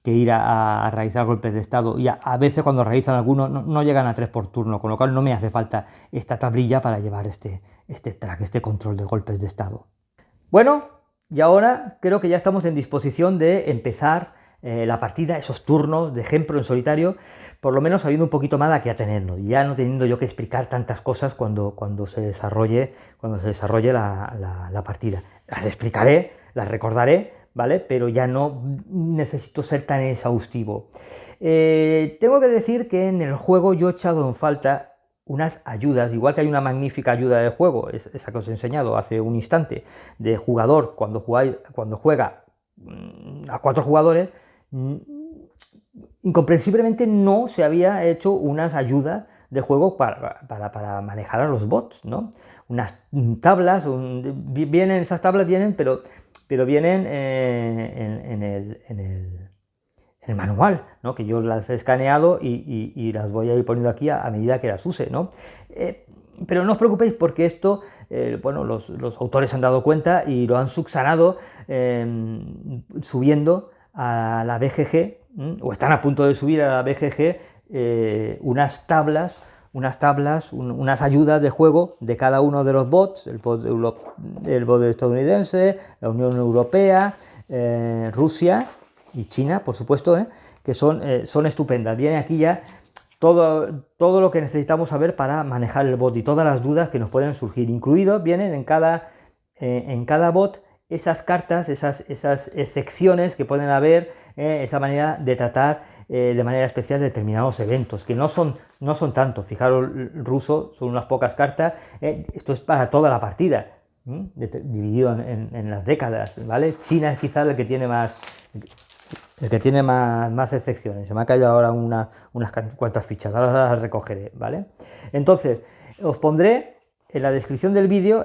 ir a realizar golpes de estado, y a veces cuando realizan algunos no llegan a 3 por turno, con lo cual no me hace falta esta tablilla para llevar este track, este control de golpes de estado. Bueno, y ahora creo que ya estamos en disposición de empezar la partida, esos turnos de ejemplo en solitario, por lo menos sabiendo un poquito más a qué atenernos, ya no teniendo yo que explicar tantas cosas cuando se desarrolle la partida. Las explicaré, las recordaré, ¿vale? Pero ya no necesito ser tan exhaustivo. Tengo que decir que en el juego yo he echado en falta unas ayudas, igual que hay una magnífica ayuda de juego, esa que os he enseñado hace un instante, de jugador cuando juega a 4 jugadores, incomprensiblemente no se había hecho unas ayudas de juego para manejar a los bots, ¿no? Unas tablas, esas tablas vienen, pero vienen en el manual, ¿no? Que yo las he escaneado y las voy a ir poniendo aquí a medida que las use, ¿no? Pero no os preocupéis, porque esto, los autores se han dado cuenta y lo han subsanado subiendo a la BGG, o están a punto de subir a la BGG unas ayudas de juego de cada uno de los bots, el bot estadounidense, la Unión Europea, Rusia y China, por supuesto, que son estupendas. Viene aquí ya todo lo que necesitamos saber para manejar el bot y todas las dudas que nos pueden surgir. Incluidos vienen en cada bot esas cartas, esas secciones que pueden haber, esa manera de tratar de manera especial determinados eventos, que no son tantos. Fijaros, el ruso son unas pocas cartas, esto es para toda la partida, dividido en las décadas, ¿vale? China es quizás el que tiene más excepciones. Se me ha caído ahora unas cuantas fichas, ahora las recogeré, ¿vale? Entonces, os pondré en la descripción del vídeo,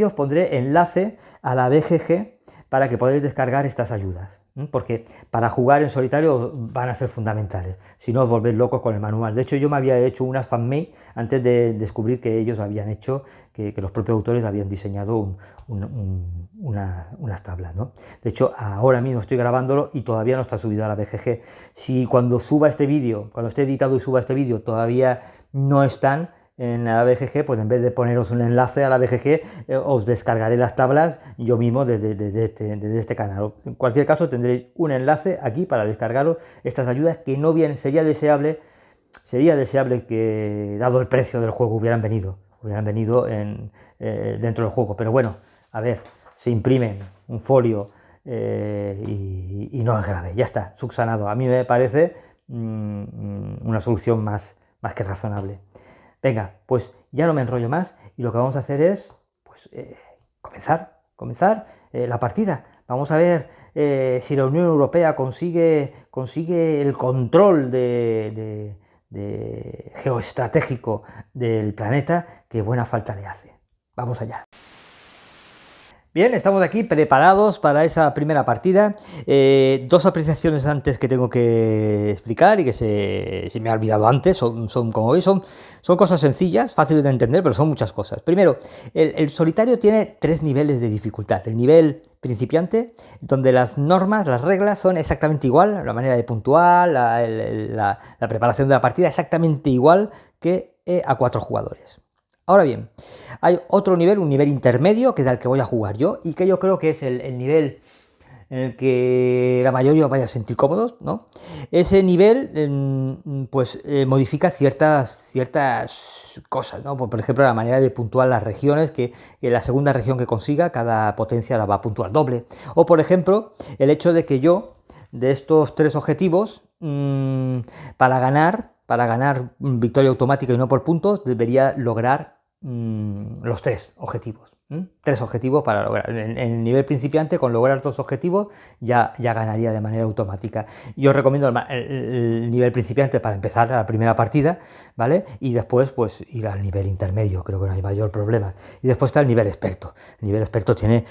os pondré enlace a la BGG para que podáis descargar estas ayudas, porque para jugar en solitario van a ser fundamentales, si no os volvéis locos con el manual. De hecho, yo me había hecho unas fanmade antes de descubrir que ellos habían hecho, que los propios autores habían diseñado unas tablas, ¿no? De hecho, ahora mismo estoy grabándolo y todavía no está subido a la BGG. Si cuando suba este vídeo, cuando esté editado y suba este vídeo, todavía no están en la BGG, pues en vez de poneros un enlace a la BGG, os descargaré las tablas yo mismo desde este canal. En cualquier caso, tendréis un enlace aquí para descargaros estas ayudas que no bien sería deseable que, dado el precio del juego, hubieran venido dentro del juego. Pero bueno, a ver, se imprimen un folio y no es grave, ya está, subsanado. A mí me parece una solución más que razonable. Venga, pues ya no me enrollo más y lo que vamos a hacer es pues, comenzar la partida. Vamos a ver si la Unión Europea consigue el control geoestratégico del planeta, que buena falta le hace. Vamos allá. Bien, estamos aquí preparados para esa primera partida. Dos apreciaciones antes que tengo que explicar y que se me ha olvidado antes. Son como veis, son cosas sencillas, fáciles de entender, pero son muchas cosas. Primero, el solitario tiene 3 niveles de dificultad. El nivel principiante, donde las normas, las reglas son exactamente igual, la manera de puntuar, la preparación de la partida exactamente igual que a 4 jugadores. Ahora bien, hay otro nivel, un nivel intermedio, que es el que voy a jugar yo, y que yo creo que es el nivel en el que la mayoría os vaya a sentir cómodos, ¿no? Ese nivel, modifica ciertas cosas, ¿no? Por ejemplo, la manera de puntuar las regiones, que la segunda región que consiga, cada potencia la va a puntuar doble. O, por ejemplo, el hecho de que yo, de estos 3 objetivos, para ganar victoria automática y no por puntos, debería lograr los 3 objetivos. 3 objetivos para lograr. En el nivel principiante, con lograr 2 objetivos, ya ganaría de manera automática. Yo recomiendo el nivel principiante para empezar la primera partida, ¿vale? Y después, pues, ir al nivel intermedio, creo que no hay mayor problema. Y después está el nivel experto. El nivel experto tiene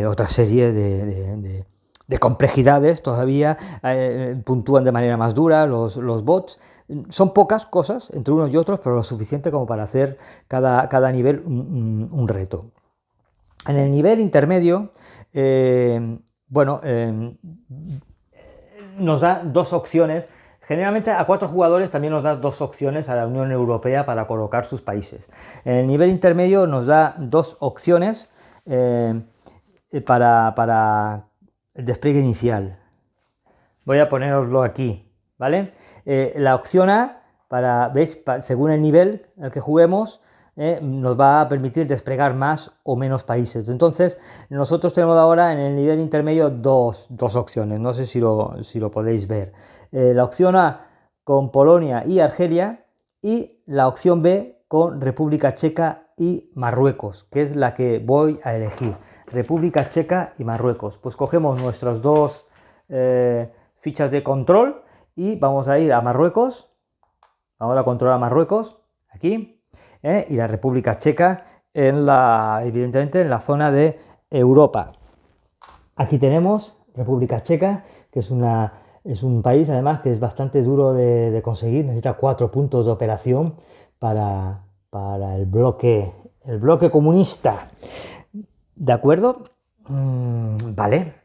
otra serie de complejidades todavía, puntúan de manera más dura los bots. Son pocas cosas entre unos y otros, pero lo suficiente como para hacer cada nivel un reto. En el nivel intermedio, nos da 2 opciones. Generalmente a 4 jugadores también nos da 2 opciones a la Unión Europea para colocar sus países. En el nivel intermedio nos da 2 opciones para el despliegue inicial. Voy a poneroslo aquí, ¿vale? La opción A, ¿veis? Según el nivel al que juguemos, nos va a permitir desplegar más o menos países. Entonces, nosotros tenemos ahora en el nivel intermedio dos opciones, no sé si lo podéis ver. La opción A con Polonia y Argelia, y la opción B con República Checa y Marruecos, que es la que voy a elegir. República Checa y Marruecos. Pues cogemos nuestras 2 fichas de control y vamos a ir a Marruecos. Vamos a controlar a Marruecos, aquí, y la República Checa, evidentemente en la zona de Europa. Aquí tenemos República Checa, que es un país además que es bastante duro de conseguir, necesita 4 puntos de operación para el bloque comunista. ¿De acuerdo? Vale.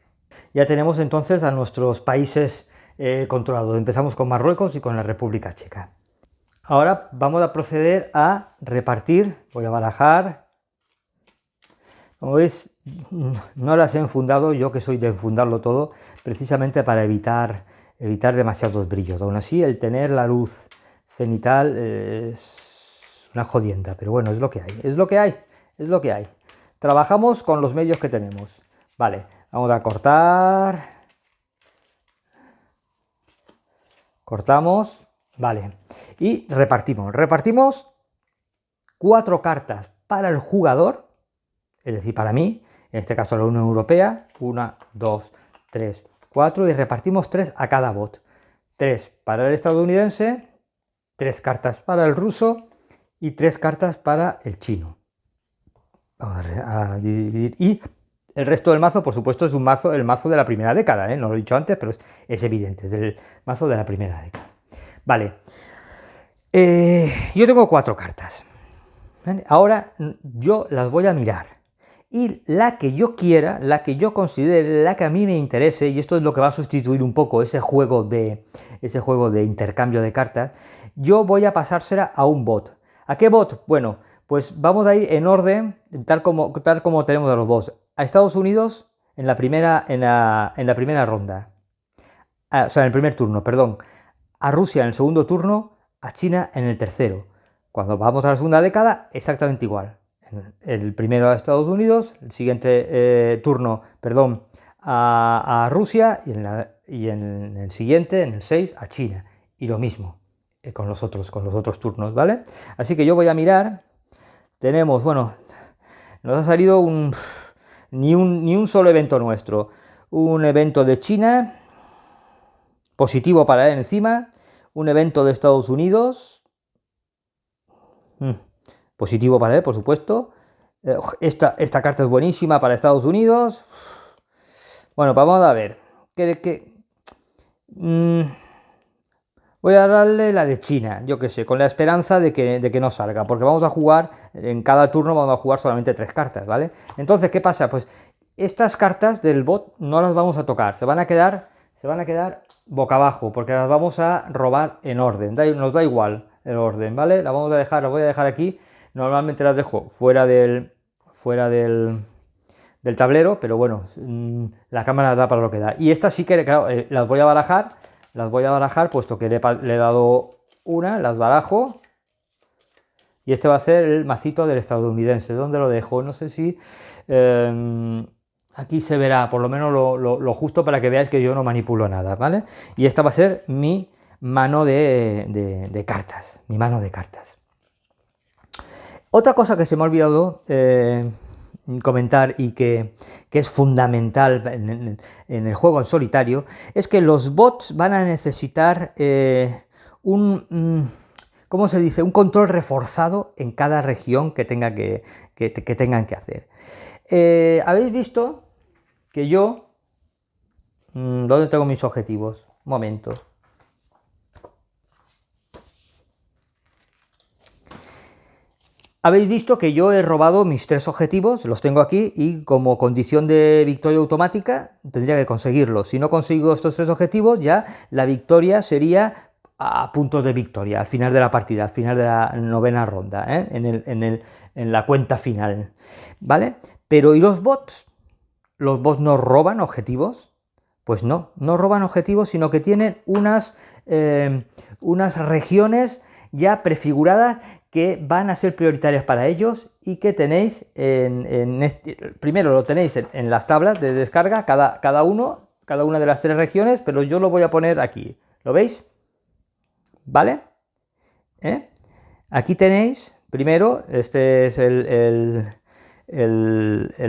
Ya tenemos entonces a nuestros países controlados. Empezamos con Marruecos y con la República Checa. Ahora vamos a proceder a repartir. Voy a barajar. Como veis, no las he enfundado, yo que soy de enfundarlo todo, precisamente para evitar demasiados brillos. Aún así, el tener la luz cenital es una jodienda, pero bueno, es lo que hay. Trabajamos con los medios que tenemos. Vale, vamos a cortar. Cortamos. Vale. Y repartimos. Repartimos 4 cartas para el jugador, es decir, para mí, en este caso la Unión Europea. 1, 2, 3, 4. Y repartimos 3 a cada bot. 3 para el estadounidense, 3 cartas para el ruso y 3 cartas para el chino. Vamos a dividir. Y El resto del mazo, por supuesto, es un mazo, el mazo de la primera década, ¿eh? No lo he dicho antes, pero es evidente, es el mazo de la primera década. Vale. Yo tengo 4 cartas. ¿Vale? Ahora yo las voy a mirar. Y la que yo quiera, la que yo considere, la que a mí me interese, y esto es lo que va a sustituir un poco ese juego de intercambio de cartas, yo voy a pasársela a un bot. ¿A qué bot? Bueno, pues vamos a ir en orden, tal como tenemos a los bots. A Estados Unidos en la primera ronda. O sea, en el primer turno, perdón. A Rusia en el segundo turno, a China en el tercero. Cuando vamos a la segunda década, exactamente igual. El primero a Estados Unidos, el siguiente turno, perdón, a Rusia y en el siguiente, en el 6, a China. Y lo mismo con los otros turnos, ¿vale? Así que yo voy a mirar. Tenemos, bueno, nos ha salido ni un solo evento nuestro. Un evento de China, positivo para él encima. Un evento de Estados Unidos, positivo para él, por supuesto. Esta carta es buenísima para Estados Unidos. Bueno, vamos a ver. Voy a darle la de China, yo qué sé, con la esperanza de que no salga, porque vamos a jugar, en cada turno vamos a jugar solamente 3 cartas, ¿vale? Entonces, ¿qué pasa? Pues estas cartas del bot no las vamos a tocar, se van a quedar boca abajo, porque las vamos a robar en orden, nos da igual el orden, ¿vale? Las voy a dejar aquí, normalmente las dejo fuera del tablero, pero bueno, la cámara da para lo que da. Y estas sí que, claro, las voy a barajar, puesto que le he dado una, las barajo. Y este va a ser el macito del estadounidense. ¿Dónde lo dejo? No sé si... aquí se verá, por lo menos lo justo para que veáis que yo no manipulo nada, ¿vale? Y esta va a ser mi mano de cartas. Mi mano de cartas. Otra cosa que se me ha olvidado comentar y que es fundamental en el juego en solitario es que los bots van a necesitar ¿cómo se dice? Un control reforzado en cada región que tengan que hacer. Habéis visto que yo... ¿Dónde tengo mis objetivos? Un momento. Habéis visto que yo he robado mis 3 objetivos, los tengo aquí, y como condición de victoria automática tendría que conseguirlos. Si no consigo estos 3 objetivos, ya la victoria sería a puntos de victoria, al final de la partida, al final de la 9ª ronda, ¿eh? en la cuenta final, ¿vale? Pero ¿y los bots? ¿Los bots no roban objetivos? Pues no roban objetivos, sino que tienen unas regiones ya prefiguradas que van a ser prioritarias para ellos y que tenéis primero lo tenéis en las tablas de descarga, cada una de las 3 regiones, pero yo lo voy a poner aquí, ¿lo veis? ¿Vale? Aquí tenéis, primero, este es el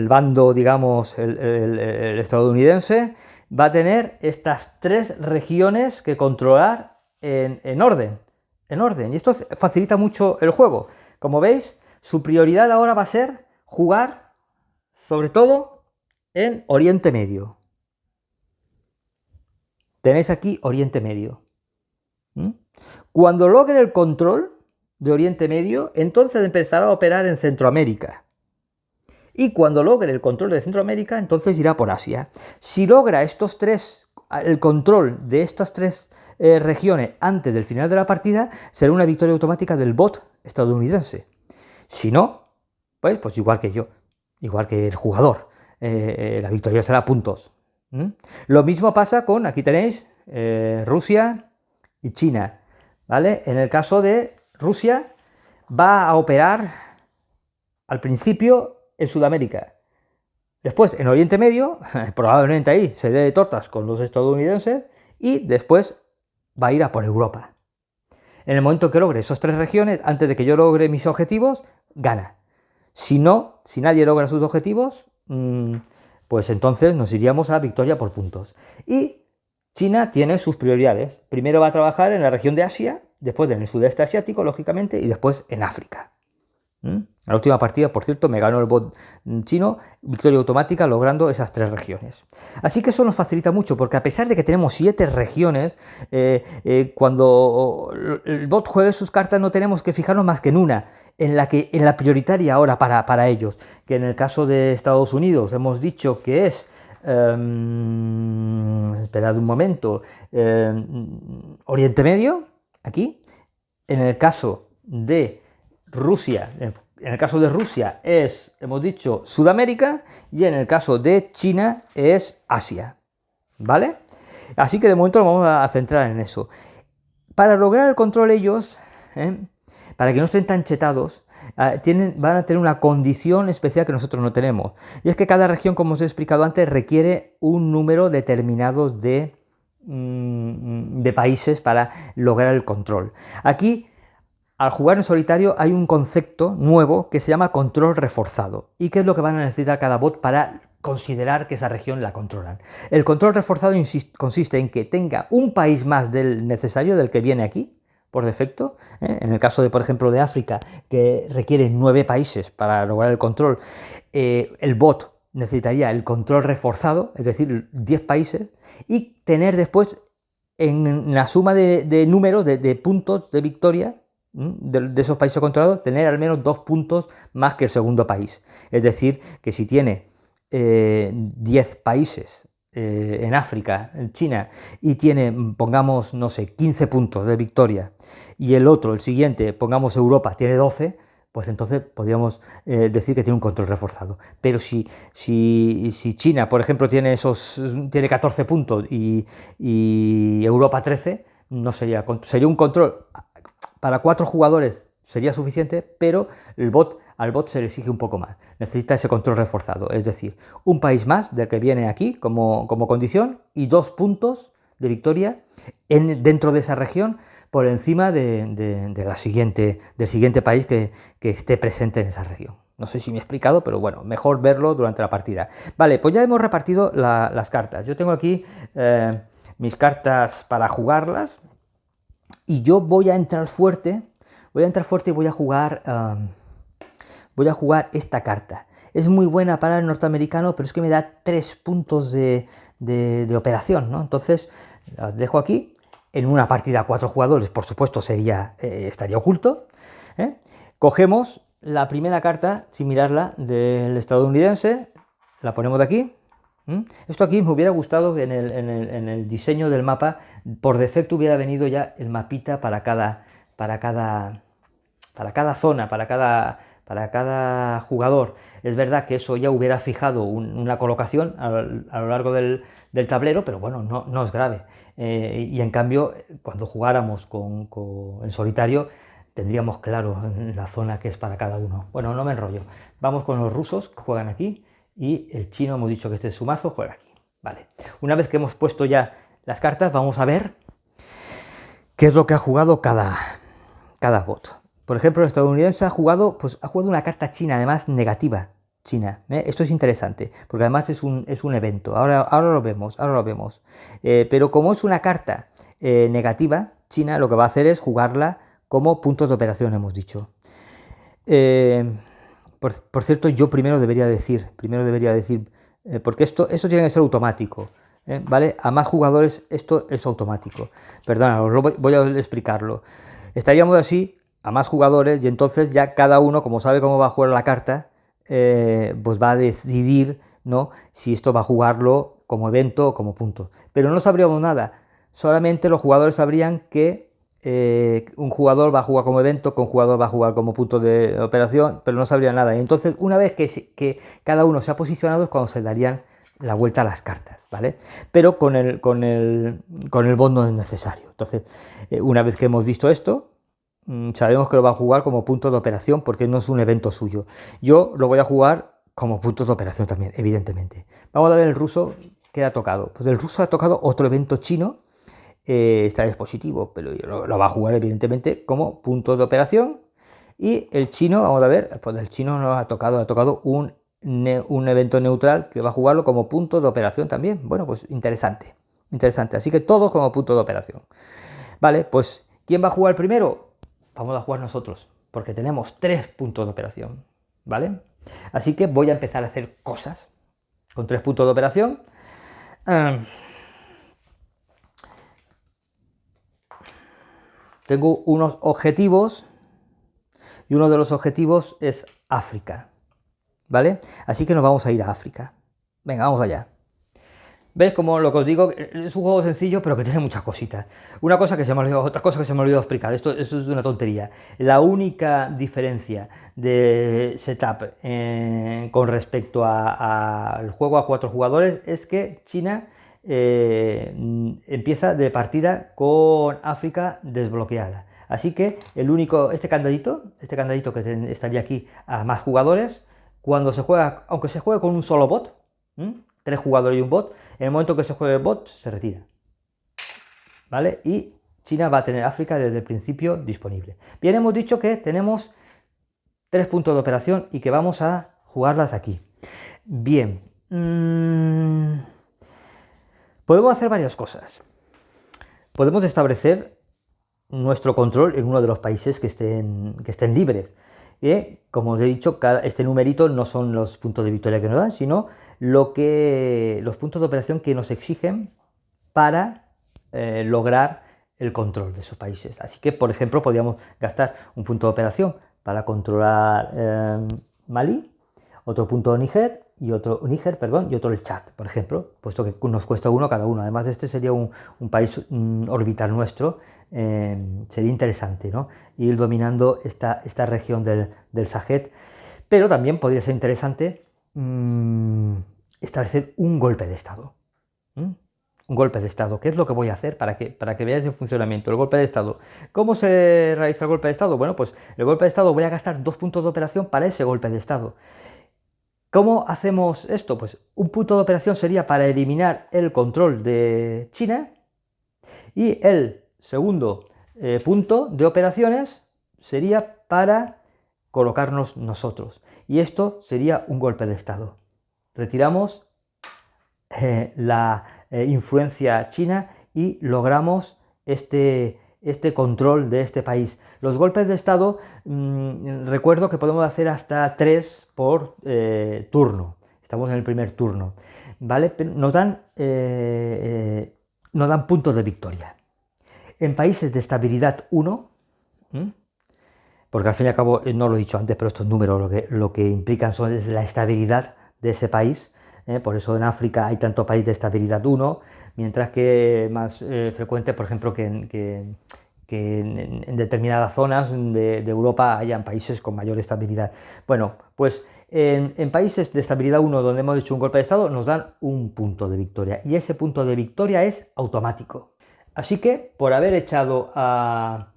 bando, digamos, el estadounidense, va a tener estas 3 regiones que controlar en orden. Y esto facilita mucho el juego. Como veis, su prioridad ahora va a ser jugar, sobre todo, en Oriente Medio. Tenéis aquí Oriente Medio. Cuando logre el control de Oriente Medio, entonces empezará a operar en Centroamérica. Y cuando logre el control de Centroamérica, entonces irá por Asia. Si logra el control de estas 3 regiones antes del final de la partida, será una victoria automática del bot estadounidense. Si no, pues igual que yo, igual que el jugador, la victoria será a puntos. Lo mismo pasa con, aquí tenéis, Rusia y China, ¿vale? En el caso de Rusia, va a operar al principio en Sudamérica. Después en Oriente Medio, probablemente ahí se dé de tortas con los estadounidenses, y después va a ir a por Europa. En el momento que logre esas 3 regiones, antes de que yo logre mis objetivos, gana. Si no, si nadie logra sus objetivos, pues entonces nos iríamos a victoria por puntos. Y China tiene sus prioridades. Primero va a trabajar en la región de Asia, después en el sudeste asiático, lógicamente, y después en África. La última partida, por cierto, me ganó el bot chino, victoria automática, logrando esas 3 regiones. Así que eso nos facilita mucho, porque a pesar de que tenemos 7 regiones, cuando el bot juegue sus cartas no tenemos que fijarnos más que en una, en la prioritaria ahora para ellos, que en el caso de Estados Unidos hemos dicho que es, esperad un momento, Oriente Medio, aquí. En el caso de Rusia, hemos dicho Sudamérica, y en el caso de China es Asia, ¿vale? Así que de momento nos vamos a centrar en eso. Para lograr el control ellos, para que no estén tan chetados, van a tener una condición especial que nosotros no tenemos. Y es que cada región, como os he explicado antes, requiere un número determinado de países para lograr el control. Aquí, al jugar en solitario, hay un concepto nuevo que se llama control reforzado. ¿Y qué es lo que van a necesitar cada bot para considerar que esa región la controlan? El control reforzado consiste en que tenga un país más del necesario, del que viene aquí, por defecto. En el caso de, por ejemplo, de África, que requiere 9 países para lograr el control, el bot necesitaría el control reforzado, es decir, 10 países, y tener después, en la suma de números, de puntos de victoria, de esos países controlados, tener al menos 2 puntos más que el segundo país. Es decir, que si tiene 10 países en África, en China, y tiene, pongamos, no sé, 15 puntos de victoria, y el otro, el siguiente, pongamos Europa, tiene 12, pues entonces podríamos decir que tiene un control reforzado. Pero si China, por ejemplo, tiene 14 puntos y Europa 13, no sería un control. Para 4 jugadores sería suficiente, pero al bot se le exige un poco más. Necesita ese control reforzado, es decir, un país más del que viene aquí como condición y 2 puntos de victoria dentro de esa región por encima del siguiente país que esté presente en esa región. No sé si me he explicado, pero bueno, mejor verlo durante la partida. Vale, pues ya hemos repartido las cartas. Yo tengo aquí mis cartas para jugarlas. Y yo voy a entrar fuerte y voy a jugar esta carta. Es muy buena para el norteamericano, pero es que me da 3 puntos de operación, ¿no? Entonces, las dejo aquí. En una partida a 4 jugadores, por supuesto, estaría oculto. Cogemos la primera carta, sin mirarla, del estadounidense, la ponemos de aquí. Esto aquí me hubiera gustado en el diseño del mapa, por defecto hubiera venido ya el mapita para cada zona, para cada jugador. Es verdad que eso ya hubiera fijado una colocación a lo largo del tablero, pero bueno, no es grave. Y en cambio, cuando jugáramos en solitario, tendríamos claro la zona que es para cada uno. Bueno, no me enrollo. Vamos con los rusos, que juegan aquí. Y el chino, hemos dicho que este es su mazo, juega aquí. Vale. Una vez que hemos puesto ya las cartas, vamos a ver qué es lo que ha jugado cada bot. Por ejemplo, el estadounidense ha jugado una carta china, además negativa, china. Esto es interesante, porque además es un evento. Ahora lo vemos. Pero como es una carta negativa, china lo que va a hacer es jugarla como puntos de operación, hemos dicho. Por cierto, yo primero debería decir, porque esto tiene que ser automático, ¿vale? A más jugadores esto es automático. Perdona, voy a explicarlo. Estaríamos así, a más jugadores, y entonces ya cada uno, como sabe cómo va a jugar la carta, pues va a decidir, ¿no?, si esto va a jugarlo como evento o como punto. Pero no sabríamos nada, solamente los jugadores sabrían que un jugador va a jugar como evento, que un jugador va a jugar como punto de operación, pero no sabría nada. Y entonces, una vez que cada uno se ha posicionado, es cuando se darían la vuelta a las cartas, ¿vale? Pero con el bot no es necesario. Entonces, una vez que hemos visto esto, sabemos que lo va a jugar como punto de operación porque no es un evento suyo. Yo lo voy a jugar como punto de operación también, evidentemente. Vamos a ver el ruso que ha tocado. Pues el ruso ha tocado otro evento chino. Está dispositivo, pero lo va a jugar evidentemente como punto de operación. Y el chino, vamos a ver, pues el chino nos ha tocado un evento neutral que va a jugarlo como punto de operación también. Bueno, pues interesante. Así que todos como punto de operación. Vale, pues ¿quién va a jugar primero? Vamos a jugar nosotros, porque tenemos 3 puntos de operación. ¿vale? Así que voy a empezar a hacer cosas con 3 puntos de operación. Tengo unos objetivos y uno de los objetivos es África, ¿vale? Así que nos vamos a ir a África. Venga, vamos allá. ¿Veis? Como lo que os digo, es un juego sencillo, pero que tiene muchas cositas. Una cosa que se me ha olvidado, otra cosa que se me ha olvidado explicar. Esto es una tontería. La única diferencia de setup con respecto al juego a 4 jugadores es que China empieza de partida con África desbloqueada. Así que este candadito que estaría aquí a más jugadores, cuando se juega, aunque se juegue con un solo bot, 3 jugadores y un bot, en el momento que se juegue el bot, se retira. ¿Vale? Y China va a tener África desde el principio disponible. Bien, hemos dicho que tenemos 3 puntos de operación y que vamos a jugarlas aquí. Bien. Podemos hacer varias cosas. Podemos establecer nuestro control en uno de los países que estén libres. Como os he dicho, este numerito no son los puntos de victoria que nos dan, sino los puntos de operación que nos exigen para lograr el control de esos países. Así que, por ejemplo, podríamos gastar un punto de operación para controlar Malí, otro punto de Níger y otro el Chad, por ejemplo, puesto que nos cuesta uno cada uno. Además, este sería un país orbital nuestro. Sería interesante, ¿no?, ir dominando esta región del Sahel, pero también podría ser interesante establecer un golpe de Estado. Un golpe de Estado. ¿Qué es lo que voy a hacer para que veáis el funcionamiento? El golpe de Estado. ¿Cómo se realiza el golpe de Estado? Bueno, pues el golpe de Estado voy a gastar 2 puntos de operación para ese golpe de Estado. ¿Cómo hacemos esto? Pues un punto de operación sería para eliminar el control de China y el segundo punto de operaciones sería para colocarnos nosotros. Y esto sería un golpe de Estado. Retiramos la influencia china y logramos este control de este país. Los golpes de Estado, recuerdo que podemos hacer hasta 3 por turno. Estamos en el primer turno, ¿vale? Pero nos dan puntos de victoria. En países de estabilidad 1, porque al fin y al cabo, no lo he dicho antes, pero estos números lo que implican es la estabilidad de ese país. Por eso en África hay tanto país de estabilidad 1, mientras que más frecuente, por ejemplo, que en determinadas zonas de Europa hayan países con mayor estabilidad. Bueno, pues en países de estabilidad 1 donde hemos hecho un golpe de Estado nos dan un punto de victoria y ese punto de victoria es automático. Así que por haber echado a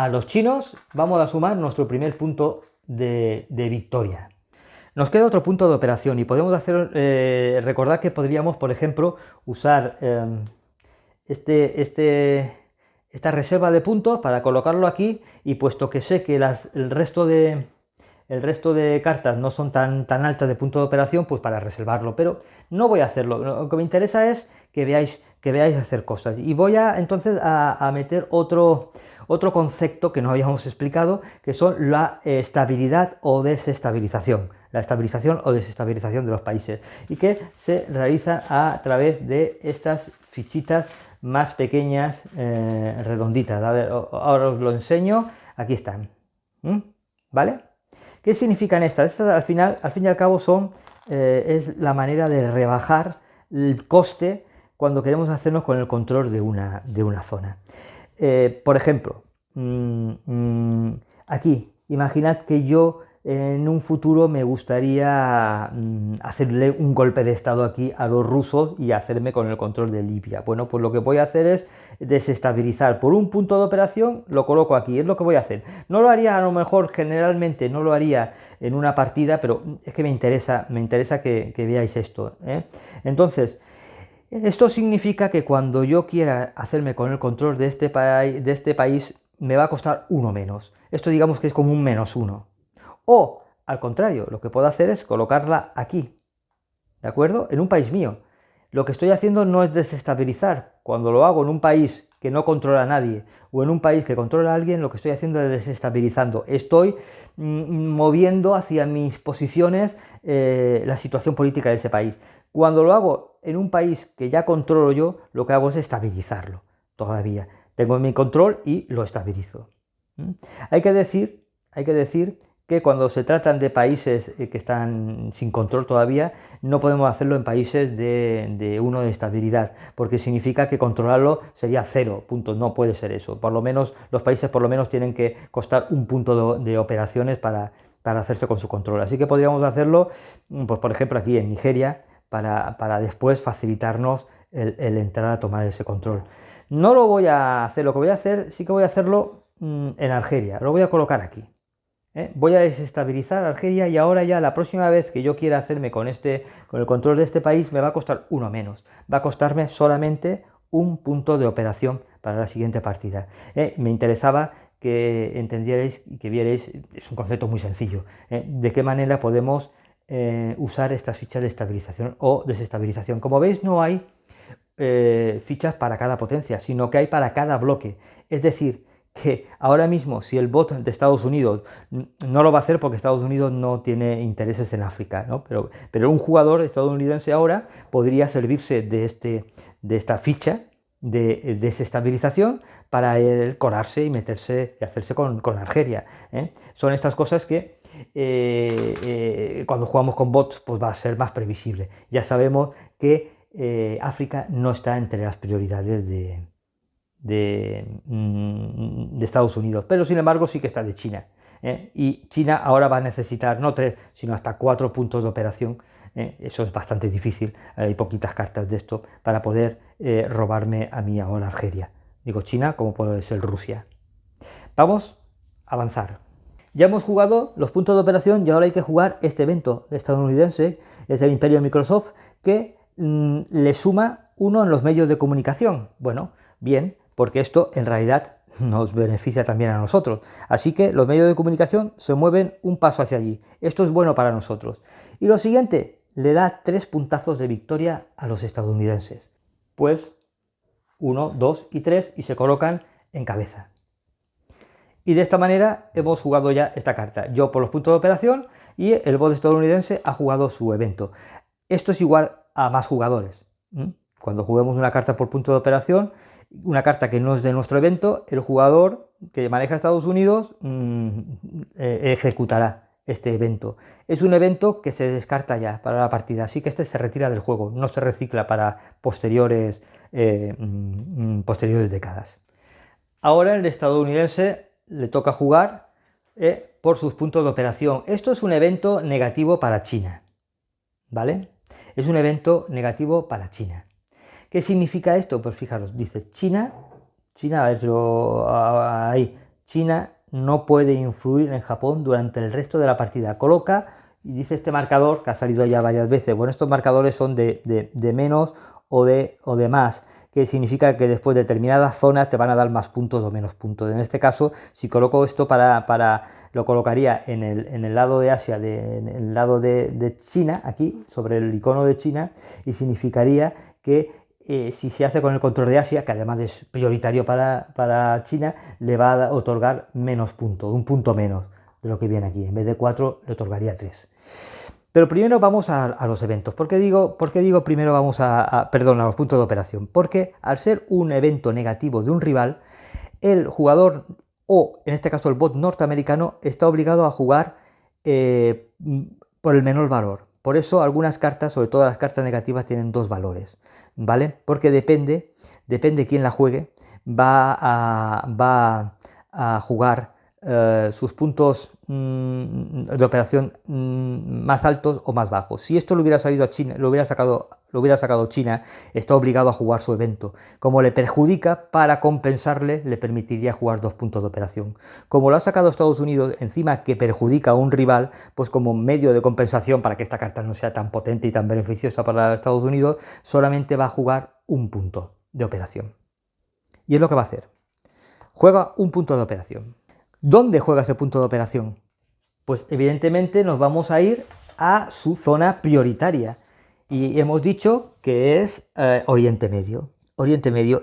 los chinos vamos a sumar nuestro primer punto de victoria. Nos queda otro punto de operación y podemos hacer, recordar que podríamos, por ejemplo, usar esta reserva de puntos para colocarlo aquí, y puesto que sé que el resto de cartas no son tan altas de punto de operación, pues para reservarlo, pero no voy a hacerlo. Lo que me interesa es que veáis hacer cosas, y voy entonces a meter otro concepto que no habíamos explicado, que son la estabilidad o desestabilización. La estabilización o desestabilización de los países, y que se realiza a través de estas fichitas más pequeñas, redonditas. A ver, ahora os lo enseño. Aquí están. ¿Vale? ¿Qué significan estas? Estas al fin y al cabo es la manera de rebajar el coste cuando queremos hacernos con el control de una zona. Por ejemplo, aquí, imaginad que yo en un futuro me gustaría hacerle un golpe de Estado aquí a los rusos y hacerme con el control de Libia. Bueno, pues lo que voy a hacer es desestabilizar por un punto de operación, lo coloco aquí, es lo que voy a hacer. No lo haría, a lo mejor generalmente no lo haría en una partida, pero es que me interesa que veáis esto, ¿eh? Entonces, esto significa que cuando yo quiera hacerme con el control de este país, me va a costar uno menos. Esto digamos que es como un -1. O, al contrario, lo que puedo hacer es colocarla aquí, ¿de acuerdo? En un país mío. Lo que estoy haciendo no es desestabilizar. Cuando lo hago en un país que no controla a nadie o en un país que controla a alguien, lo que estoy haciendo es desestabilizando. Estoy moviendo hacia mis posiciones la situación política de ese país. Cuando lo hago en un país que ya controlo yo, lo que hago es estabilizarlo todavía. Tengo mi control y lo estabilizo. Hay que decir que cuando se tratan de países que están sin control todavía, no podemos hacerlo en países de 1 de estabilidad, porque significa que controlarlo sería 0 puntos, no puede ser eso. Por lo menos los países tienen que costar 1 punto de operaciones para hacerse con su control. Así que podríamos hacerlo, pues por ejemplo aquí en Nigeria, para después facilitarnos el entrar a tomar ese control. No lo voy a hacer, lo que voy a hacer, sí que voy a hacerlo en Argelia, lo voy a colocar aquí. Voy a desestabilizar Argelia y ahora ya la próxima vez que yo quiera hacerme con el control de este país me va a costar 1 menos. Va a costarme solamente 1 punto de operación para la siguiente partida. Me interesaba que entendierais y que vierais, es un concepto muy sencillo, de qué manera podemos usar estas fichas de estabilización o desestabilización. Como veis, no hay fichas para cada potencia, sino que hay para cada bloque. Es decir, que ahora mismo si el bot de Estados Unidos no lo va a hacer porque Estados Unidos no tiene intereses en África, ¿no? Pero un jugador estadounidense ahora podría servirse de esta ficha de desestabilización para él colarse y meterse y hacerse con Argelia. Son estas cosas que cuando jugamos con bots pues va a ser más previsible. Ya sabemos que África no está entre las prioridades de Estados Unidos, pero sin embargo sí que está de China. Y China ahora va a necesitar no 3, sino hasta 4 puntos de operación. Eso es bastante difícil, hay poquitas cartas de esto para poder robarme a mí ahora Argelia. Digo China como puede ser Rusia. Vamos a avanzar. Ya hemos jugado los puntos de operación y ahora hay que jugar este evento estadounidense, es del Imperio Microsoft, que le suma 1 en los medios de comunicación. Bueno, bien, porque esto en realidad nos beneficia también a nosotros. Así que los medios de comunicación se mueven un paso hacia allí. Esto es bueno para nosotros. Y lo siguiente, le da 3 puntazos de victoria a los estadounidenses. Pues 1, 2 y 3 y se colocan en cabeza. Y de esta manera hemos jugado ya esta carta. Yo por los puntos de operación y el bot estadounidense ha jugado su evento. Esto es igual a más jugadores. Cuando juguemos una carta por punto de operación, una carta que no es de nuestro evento, el jugador que maneja Estados Unidos ejecutará este evento. Es un evento que se descarta ya para la partida, así que este se retira del juego, no se recicla para posteriores décadas. Ahora el estadounidense le toca jugar por sus puntos de operación. Esto es un evento negativo para China, ¿vale? Es un evento negativo para China. ¿Qué significa esto? Pues fijaros, dice China, a ver, ahí, China no puede influir en Japón durante el resto de la partida. Coloca, y dice este marcador, que ha salido ya varias veces, bueno, estos marcadores son de menos o de más, que significa que después de determinadas zonas te van a dar más puntos o menos puntos. En este caso, si coloco esto lo colocaría en el lado de Asia, en el lado de China, aquí, sobre el icono de China, y significaría que si se hace con el control de Asia, que además es prioritario para China, le va a otorgar menos puntos, 1 punto menos de lo que viene aquí. En vez de 4, le otorgaría 3. Pero primero vamos a los eventos. ¿Por qué digo primero vamos a los puntos de operación? Porque al ser un evento negativo de un rival, el jugador, o en este caso el bot norteamericano, está obligado a jugar por el menor valor. Por eso algunas cartas, sobre todo las cartas negativas, tienen 2 valores, ¿vale? Porque depende quién la juegue, va a jugar sus puntos de operación más altos o más bajos. Si esto lo hubiera salido a China, lo hubiera sacado China, está obligado a jugar su evento. Como le perjudica, para compensarle, le permitiría jugar 2 puntos de operación. Como lo ha sacado Estados Unidos, encima que perjudica a un rival, pues como medio de compensación para que esta carta no sea tan potente y tan beneficiosa para Estados Unidos, solamente va a jugar 1 punto de operación. Y es lo que va a hacer. Juega 1 punto de operación. ¿Dónde juega ese punto de operación? Pues evidentemente nos vamos a ir a su zona prioritaria. Y hemos dicho que es Oriente Medio.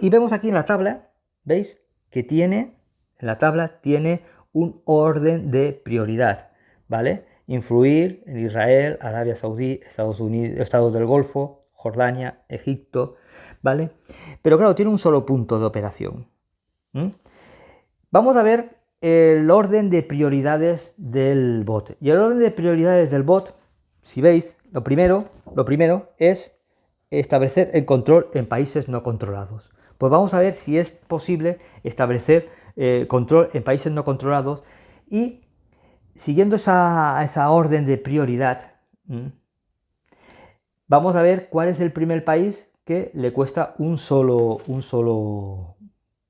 Y vemos aquí en la tabla ¿Veis? Que tiene, en la tabla, tiene un orden de prioridad, ¿vale? Influir en Israel, Arabia Saudí, Estados Unidos, Estados del Golfo, Jordania, Egipto, ¿vale? Pero claro, tiene un solo punto de operación. Vamos a ver el orden de prioridades del bot. Y el orden de prioridades del bot, si veis, lo primero es establecer el control en países no controlados. Pues vamos a ver si es posible establecer control en países no controlados y siguiendo esa orden de prioridad, vamos a ver cuál es el primer país que le cuesta un solo